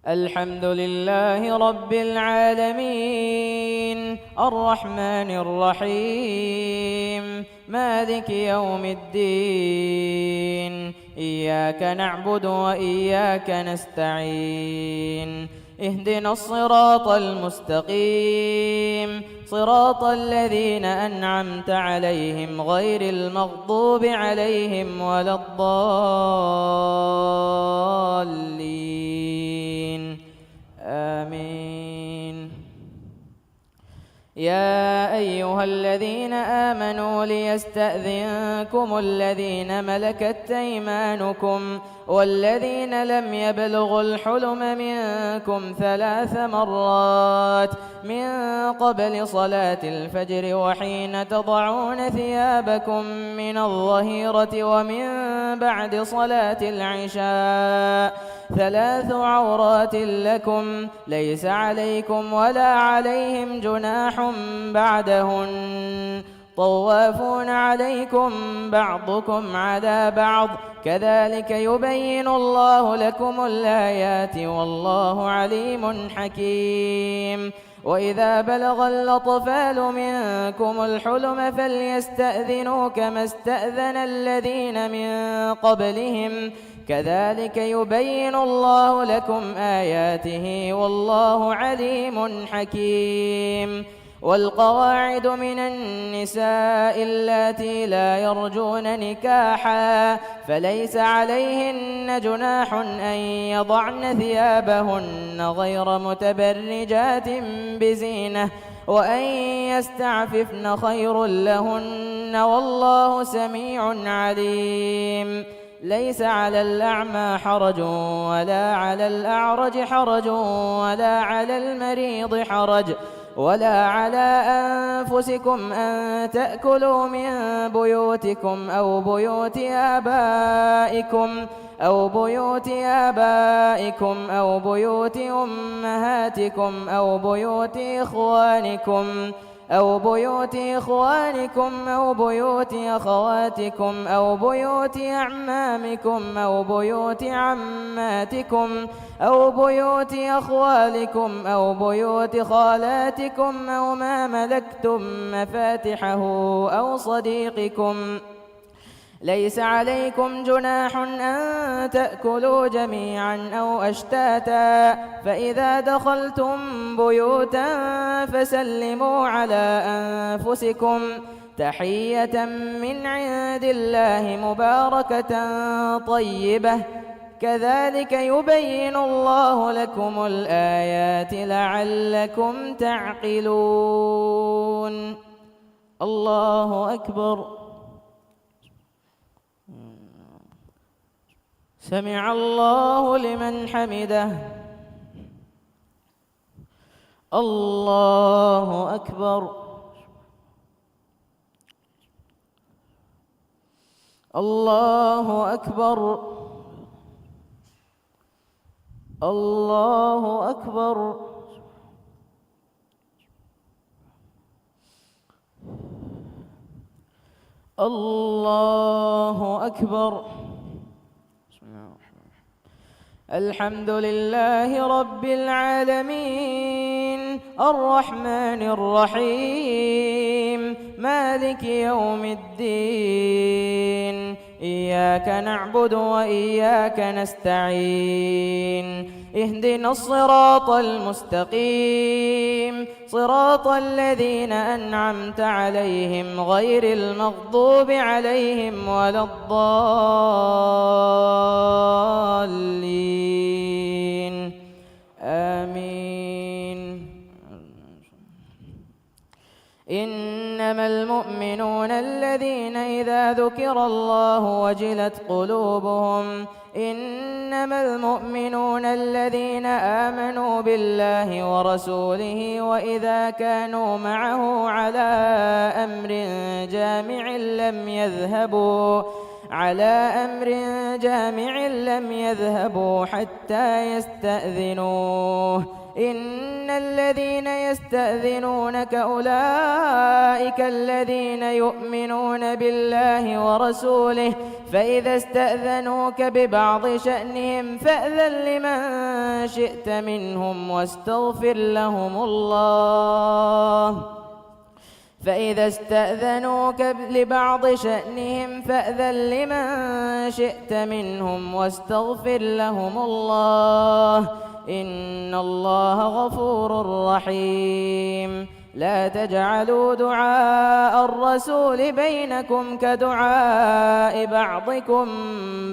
الحمد لله رب العالمين الرحمن الرحيم مالك يوم الدين إياك نعبد وإياك نستعين اهدنا الصراط المستقيم صراط الذين أنعمت عليهم غير المغضوب عليهم ولا الضالين آمين. يا أيها الذين آمنوا ليستأذنكم الذين ملكت أيمانكم والذين لم يبلغوا الحلم منكم 3 مرات من قبل صلاة الفجر وحين تضعون ثيابكم من الظهيرة ومن بعد صلاة العشاء 3 عورات لكم ليس عليكم ولا عليهم جناح بعدهن طوافون عليكم بعضكم على بعض كذلك يبين الله لكم الآيات والله عليم حكيم. وإذا بلغ الأطفال منكم الحلم فليستأذنوا كما استأذن الذين من قبلهم كذلك يبين الله لكم آياته والله عليم حكيم. والقواعد من النساء اللاتي لا يرجون نكاحا فليس عليهن جناح أن يضعن ثيابهن غير متبرجات بزينة وأن يستعففن خير لهن والله سميع عليم. ليس على الأعمى حرج ولا على الأعرج حرج ولا على المريض حرج ولا على أنفسكم أن تأكلوا من بيوتكم أو بيوت آبائكم أو بيوت أمهاتكم أو بيوت إخوانكم أو بيوت إخوانكم أو بيوت أخواتكم أو بيوت أعمامكم أو بيوت عماتكم أو بيوت أخوالكم أو بيوت خالاتكم أو ما ملكتم مفاتحه أو صديقكم. ليس عليكم جناح أن تأكلوا جميعا أو أشتاتا فإذا دخلتم بيوتا فسلموا على أنفسكم تحية من عند الله مباركة طيبة كذلك يبين الله لكم الآيات لعلكم تعقلون. الله أكبر. سمع الله لمن حمده. الله أكبر. الله أكبر. الله أكبر. الله أكبر. الحمد لله رب العالمين الرحمن الرحيم مالك يوم الدين إياك نعبد وإياك نستعين اهدنا الصراط المستقيم صراط الذين أنعمت عليهم غير المغضوب عليهم ولا الضالين آمين. إنما المؤمنون الذين إذا ذكر الله وجلت قلوبهم إنما المؤمنون الذين آمنوا بالله ورسوله وإذا كانوا معه على أمر جامع لم يذهبوا حتى يستأذنوه إن الذين يستأذنونك أولئك الذين يؤمنون بالله ورسوله فإذا استأذنوك ببعض شأنهم فأذن لمن شئت منهم واستغفر لهم الله فإذا استأذنوك لبعض شأنهم فأذن لمن شئت منهم واستغفر لهم الله إن الله غفور رحيم لا تجعلوا دعاء الرسول بينكم كدعاء بعضكم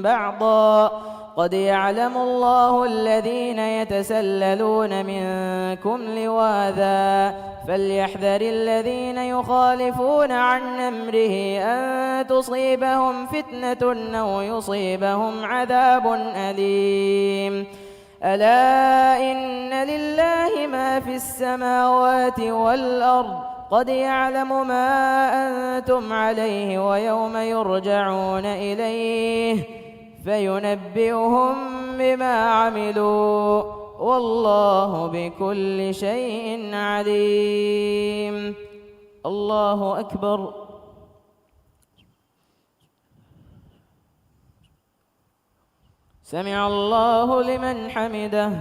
بعضا قد يعلم الله الذين يتسللون منكم لواذا فليحذر الذين يخالفون عن أمره أن تصيبهم فتنة أو يصيبهم عذاب أليم ألا إن لله ما في السماوات والأرض قد يعلم ما أنتم عليه ويوم يرجعون إليه فينبئهم بما عملوا والله بكل شيء عليم الله أكبر سمع الله لمن حمده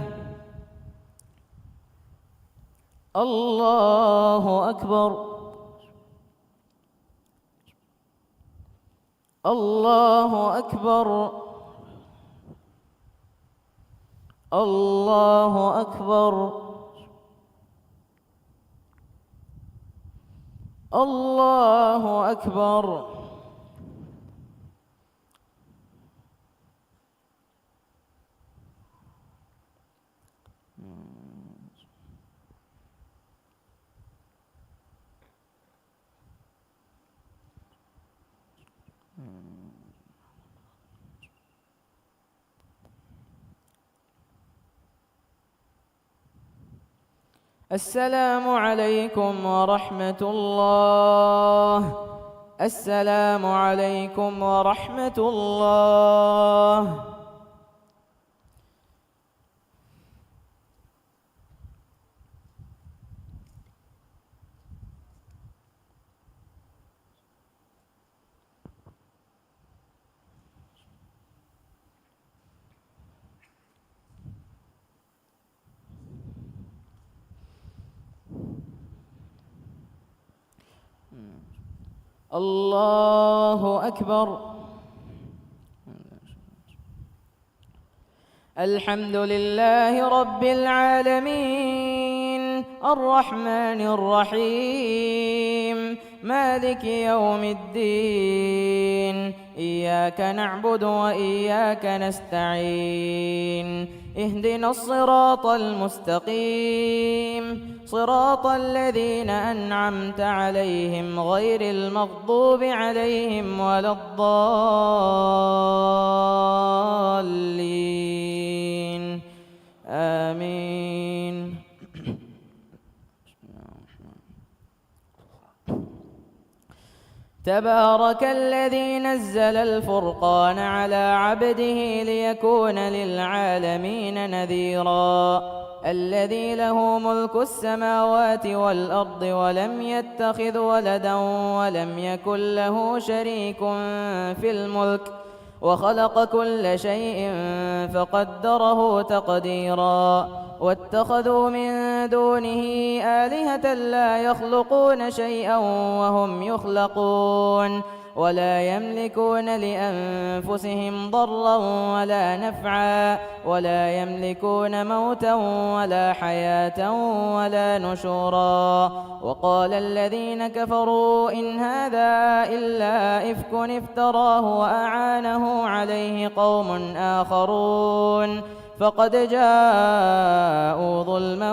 الله أكبر الله أكبر الله أكبر الله أكبر السلام عليكم ورحمة الله السلام عليكم ورحمة الله الله أكبر الحمد لله رب العالمين الرحمن الرحيم مالك يوم الدين إياك نعبد وإياك نستعين اهدنا الصراط المستقيم صراط الذين أنعمت عليهم غير المغضوب عليهم ولا الضالين آمين تبارك الذي نزل الفرقان على عبده ليكون للعالمين نذيرا الذي له ملك السماوات والأرض ولم يتخذ ولدا ولم يكن له شريك في الملك وخلق كل شيء فقدره تقديرا واتخذوا من دونه آلهة لا يخلقون شيئا وهم يخلقون ولا يملكون لأنفسهم ضرا ولا نفعا ولا يملكون موتا ولا حياة ولا نشورا وقال الذين كفروا إن هذا إلا إفك افتراه وأعانه عليه قوم آخرون فقد جاءوا ظلما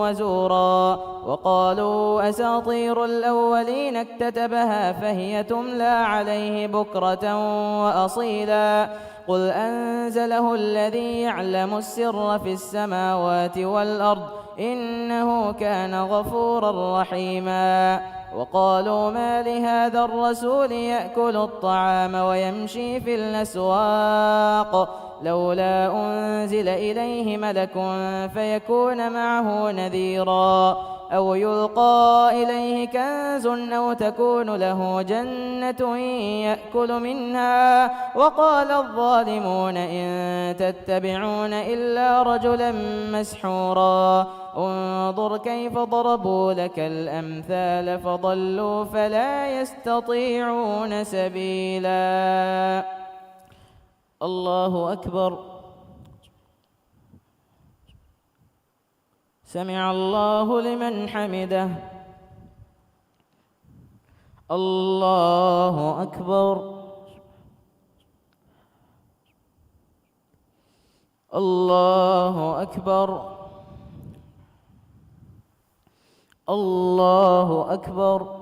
وزورا وقالوا أساطير الأولين اكتتبها فهي تملى عليه بكرة وأصيلا قل أنزله الذي يعلم السر في السماوات والأرض إنه كان غفورا رحيما وقالوا ما لهذا الرسول يأكل الطعام ويمشي في الأسواق لولا أنزل إليه ملك فيكون معه نذيرا أو يلقى إليه كنز أو تكون له جنة يأكل منها وقال الظالمون إن تتبعون إلا رجلا مسحورا انظر كيف ضربوا لك الأمثال فضلوا فلا يستطيعون سبيلا. الله أكبر. سمع الله لمن حمده. الله أكبر. الله أكبر. الله أكبر.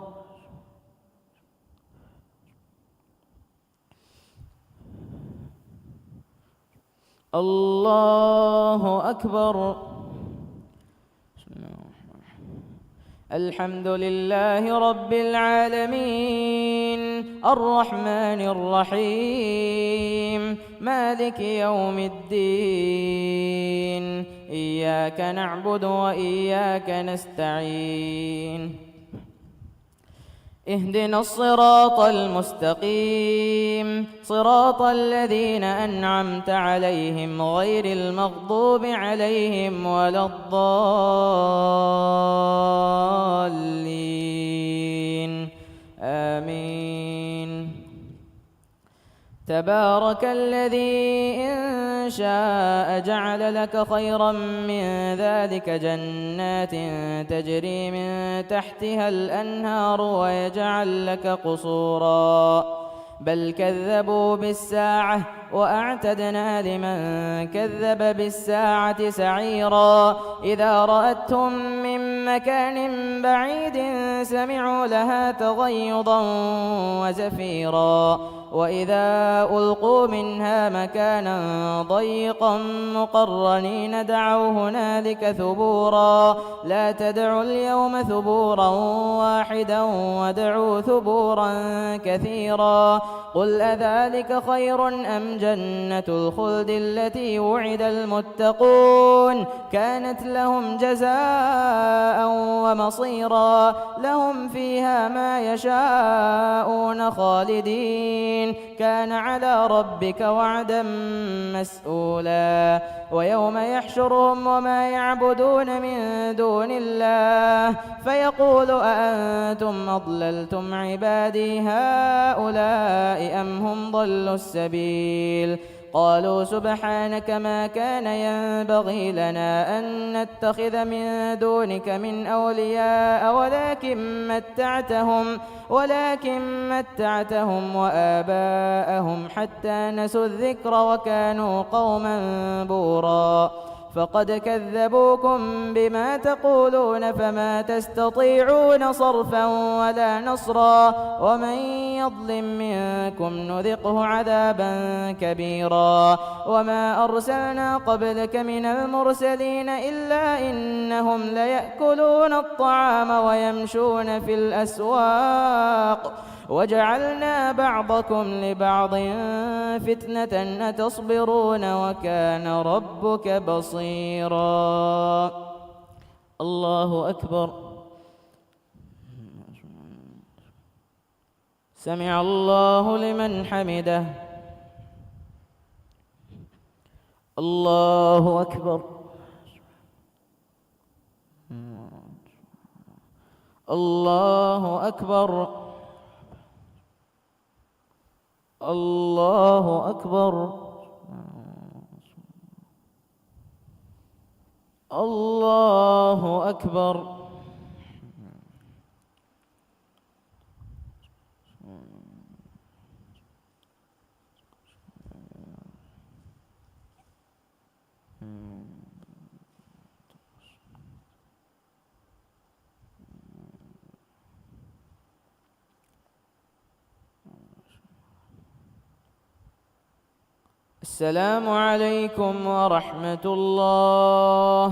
الله أكبر. الحمد لله رب العالمين الرحمن الرحيم مالك يوم الدين إياك نعبد وإياك نستعين اهدنا الصراط المستقيم صراط الذين أنعمت عليهم غير المغضوب عليهم ولا الضالين آمين. تبارك الذي إن شاء جعل لك خيرا من ذلك جنات تجري من تحتها الأنهار ويجعل لك قصورا بل كذبوا بالساعة وأعتدنا لمن كذب بالساعة سعيرا إذا رأتهم من مكان بعيد سمعوا لها تغيظا وزفيرا وإذا ألقوا منها مكانا ضيقا مقرنين دعوا هنالك ثبورا لا تدعوا اليوم ثبورا واحدا وادعوا ثبورا كثيرا قل أذلك خير أم جنة الخلد التي وعد المتقون كانت لهم جزاء ومصيرا لهم فيها ما يشاءون خالدين كان على ربك وعدا مسئولا ويوم يحشرهم وما يعبدون من دون الله فيقول أأنتم أضللتم عبادي هؤلاء أم هم ضلوا السبيل قالوا سبحانك ما كان ينبغي لنا أن نتخذ من دونك من أولياء ولكن متعتهم وآباءهم حتى نسوا الذكر وكانوا قوما بورا فقد كذبوكم بما تقولون فما تستطيعون صرفا ولا نصرا ومن يظلم منكم نذقه عذابا كبيرا وما أرسلنا قبلك من المرسلين إلا إنهم ليأكلون الطعام ويمشون في الأسواق وجعلنا بعضكم لبعض فتنة أتصبرون وكان ربك بصيرا. الله أكبر. سمع الله لمن حمده. الله أكبر. الله أكبر. الله أكبر. الله أكبر. السلام عليكم ورحمة الله.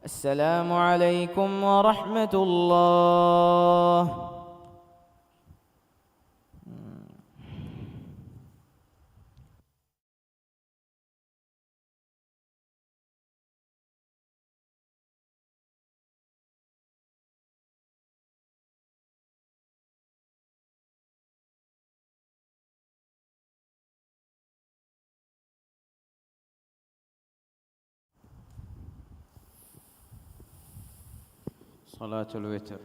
السلام عليكم ورحمة الله. صلاة الوتر.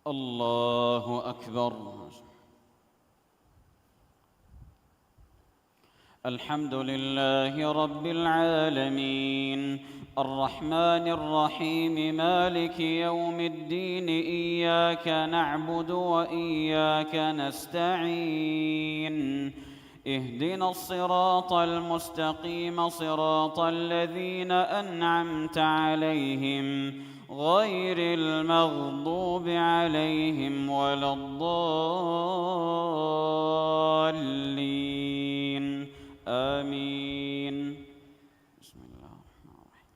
الله أكبر. الحمد لله رب العالمين الرحمن الرحيم مالك يوم الدين إياك نعبد وإياك نستعين اهدنا الصراط المستقيم صراط الذين أنعمت عليهم غير المغضوب عليهم ولا الضالين آمين. بسم الله الرحمن الرحيم.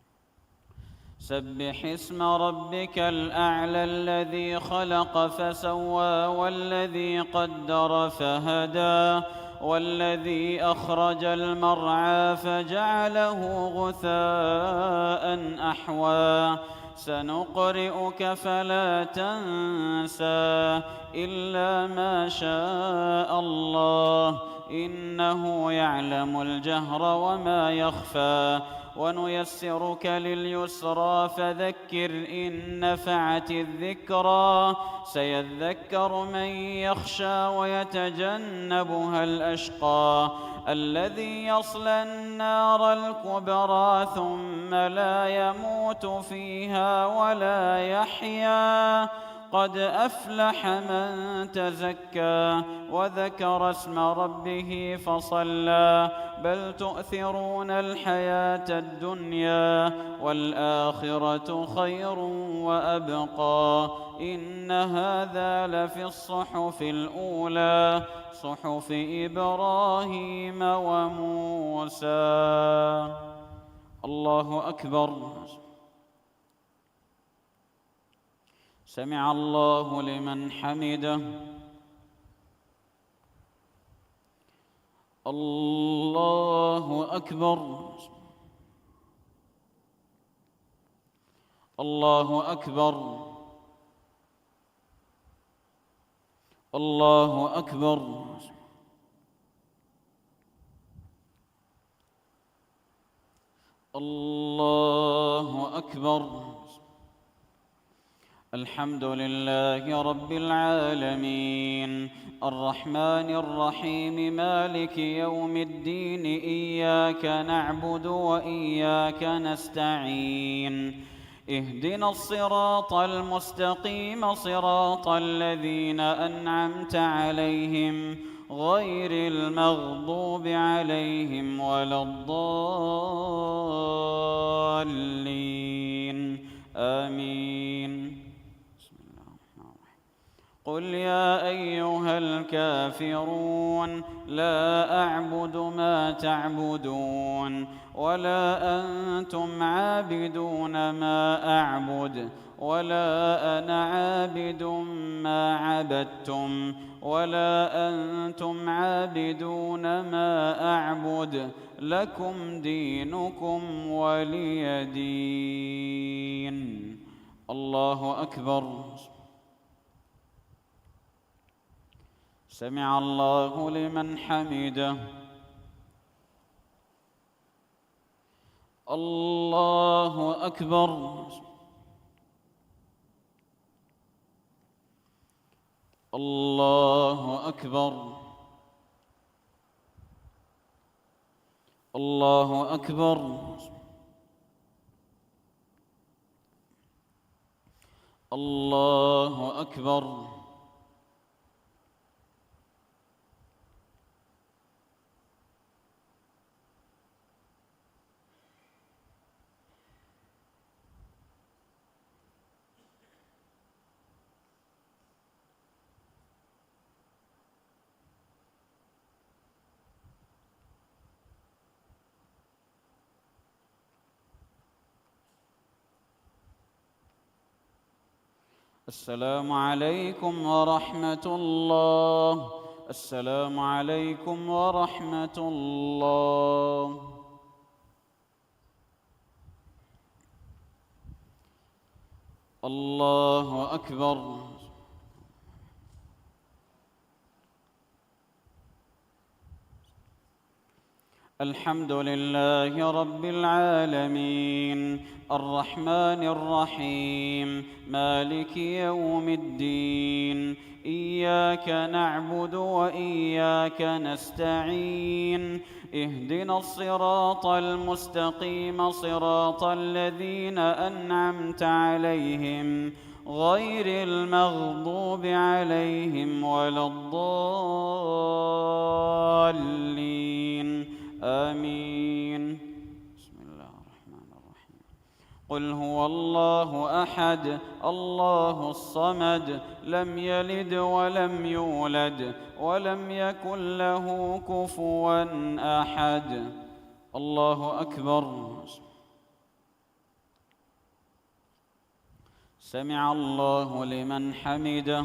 سبح اسم ربك الأعلى الذي خلق فسوى والذي قدر فهدى والذي أخرج المرعى فجعله غثاء أحوى سنقرئك فلا تنسى إلا ما شاء الله إنه يعلم الجهر وما يخفى ونيسرك لليسرى فذكر إن نفعت الذكرى سيذكر من يخشى ويتجنبها الأشقى الذي يصلى النار الكبرى ثم لا يموت فيها ولا يحيا قد أفلح من تزكى وذكر اسم ربه فصلى بل تؤثرون الحياة الدنيا والآخرة خير وأبقى إن هذا لفي الصحف الأولى صحف إبراهيم وموسى. الله أكبر. سمع الله لمن حمده. الله أكبر. الله أكبر. الله أكبر. الله أكبر. الحمد لله رب العالمين الرحمن الرحيم مالك يوم الدين إياك نعبد وإياك نستعين اهدنا الصراط المستقيم صراط الذين أنعمت عليهم غير المغضوب عليهم ولا الضالين آمين. قل يا أيها الكافرون لا أعبد ما تعبدون ولا أنتم عابدون ما أعبد ولا أنا عابد ما عبدتم ولا أنتم عابدون ما أعبد لكم دينكم ولي دين. الله أكبر. سمع الله لمن حمده. الله أكبر. الله أكبر. الله أكبر. الله أكبر. السلام عليكم ورحمة الله. السلام عليكم ورحمة الله. الله أكبر. الحمد لله رب العالمين الرحمن الرحيم مالك يوم الدين إياك نعبد وإياك نستعين اهدنا الصراط المستقيم صراط الذين أنعمت عليهم غير المغضوب عليهم ولا الضالين آمين. بسم الله الرحمن الرحيم. قل هو الله أحد الله الصمد لم يلد ولم يولد ولم يكن له كفوا أحد. الله أكبر. سمع الله لمن حمده.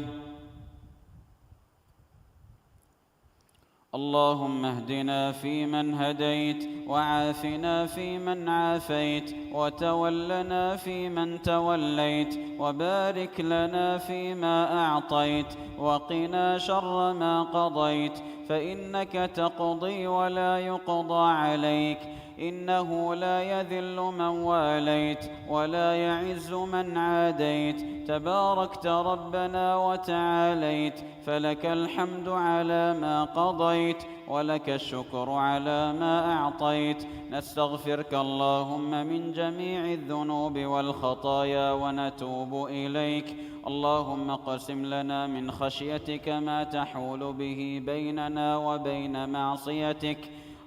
اللهم اهدنا فيمن هديت وعافنا فيمن عافيت وتولنا فيمن توليت وبارك لنا فيما أعطيت وقنا شر ما قضيت فإنك تقضي ولا يقضى عليك إنه لا يذل من واليت ولا يعز من عاديت تباركت ربنا وتعاليت فلك الحمد على ما قضيت ولك الشكر على ما أعطيت. نستغفرك اللهم من جميع الذنوب والخطايا ونتوب إليك. اللهم اقسم لنا من خشيتك ما تحول به بيننا وبين معصيتك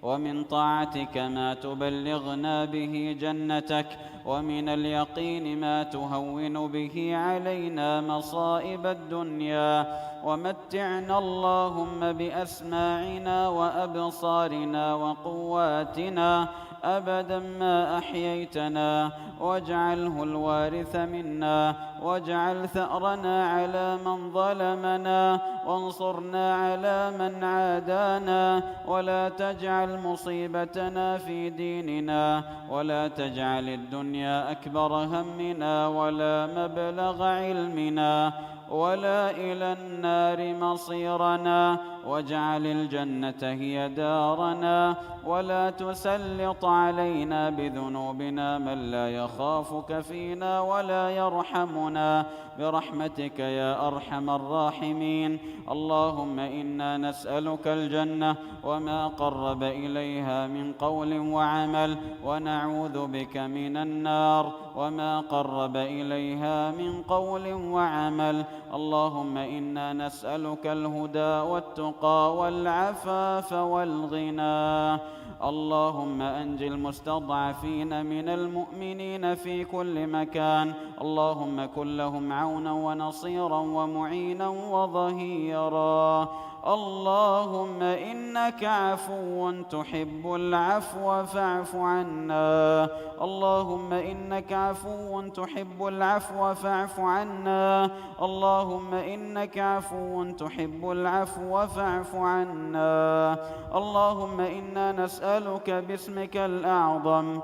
ومن طاعتك ما تبلغنا به جنتك ومن اليقين ما تهون به علينا مصائب الدنيا ومتعنا اللهم بأسماعنا وأبصارنا وقواتنا أبدا ما أحييتنا واجعله الوارث منا واجعل ثأرنا على من ظلمنا وانصرنا على من عادانا ولا تجعل مصيبتنا في ديننا ولا تجعل الدنيا أكبر همنا ولا مبلغ علمنا ولا إلى النار مصيرنا واجعل الجنة هي دارنا ولا تسلط علينا بذنوبنا من لا يخافك فينا ولا يرحمنا برحمتك يا أرحم الراحمين. اللهم إنا نسألك الجنة وما قرب إليها من قول وعمل ونعوذ بك من النار وما قرب إليها من قول وعمل. اللهم إنا نسألك الهدى والتقى والعفاف والغنى. اللهم أنج المستضعفين من المؤمنين في كل مكان. اللهم كن لهم عونا ونصيرا ومعينا وظهيرا. اللهم إنك عفو تحب العفو فاعف عنا. اللهم إنك عفو تحب العفو فاعف عنا. اللهم إنك عفو تحب العفو فاعف عنا. اللهم إنا نسألك باسمك الأعظم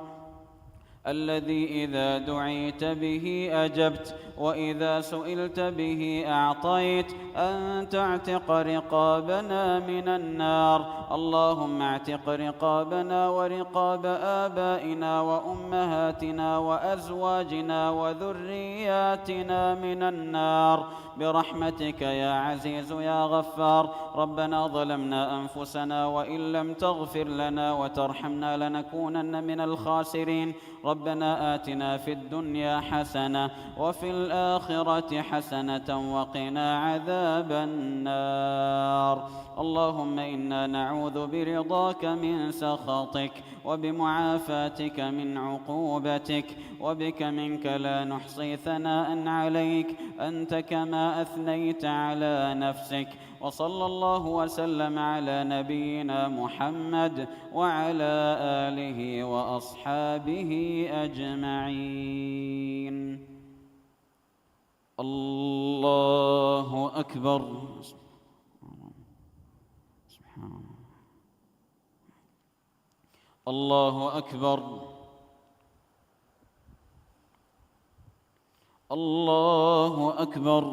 الذي إذا دعيت به أجبت وإذا سئلت به أعطيت أن تعتق رقابنا من النار. اللهم اعتق رقابنا ورقاب آبائنا وأمهاتنا وأزواجنا وذرياتنا من النار برحمتك يا عزيز يا غفار. ربنا ظلمنا أنفسنا وإن لم تغفر لنا وترحمنا لنكونن من الخاسرين. ربنا آتنا في الدنيا حسنة وفي الآخرة حسنة وقنا عذاب النار. اللهم إنا نعوذ برضاك من سخطك وبمعافاتك من عقوبتك وبك منك لا نحصي ثناء عليك أنت كما أثنيت على نفسك. وصلى الله وسلم على نبينا محمد وعلى آله وأصحابه أجمعين. الله أكبر. الله أكبر. الله أكبر.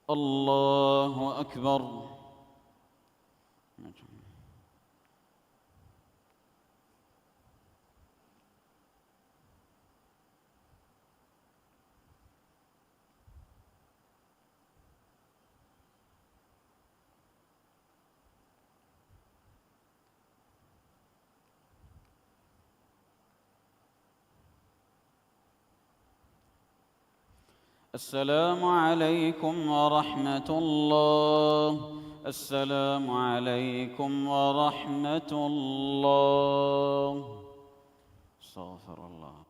الله أكبر. السلام عليكم ورحمة الله. السلام عليكم ورحمة الله. استغفر الله.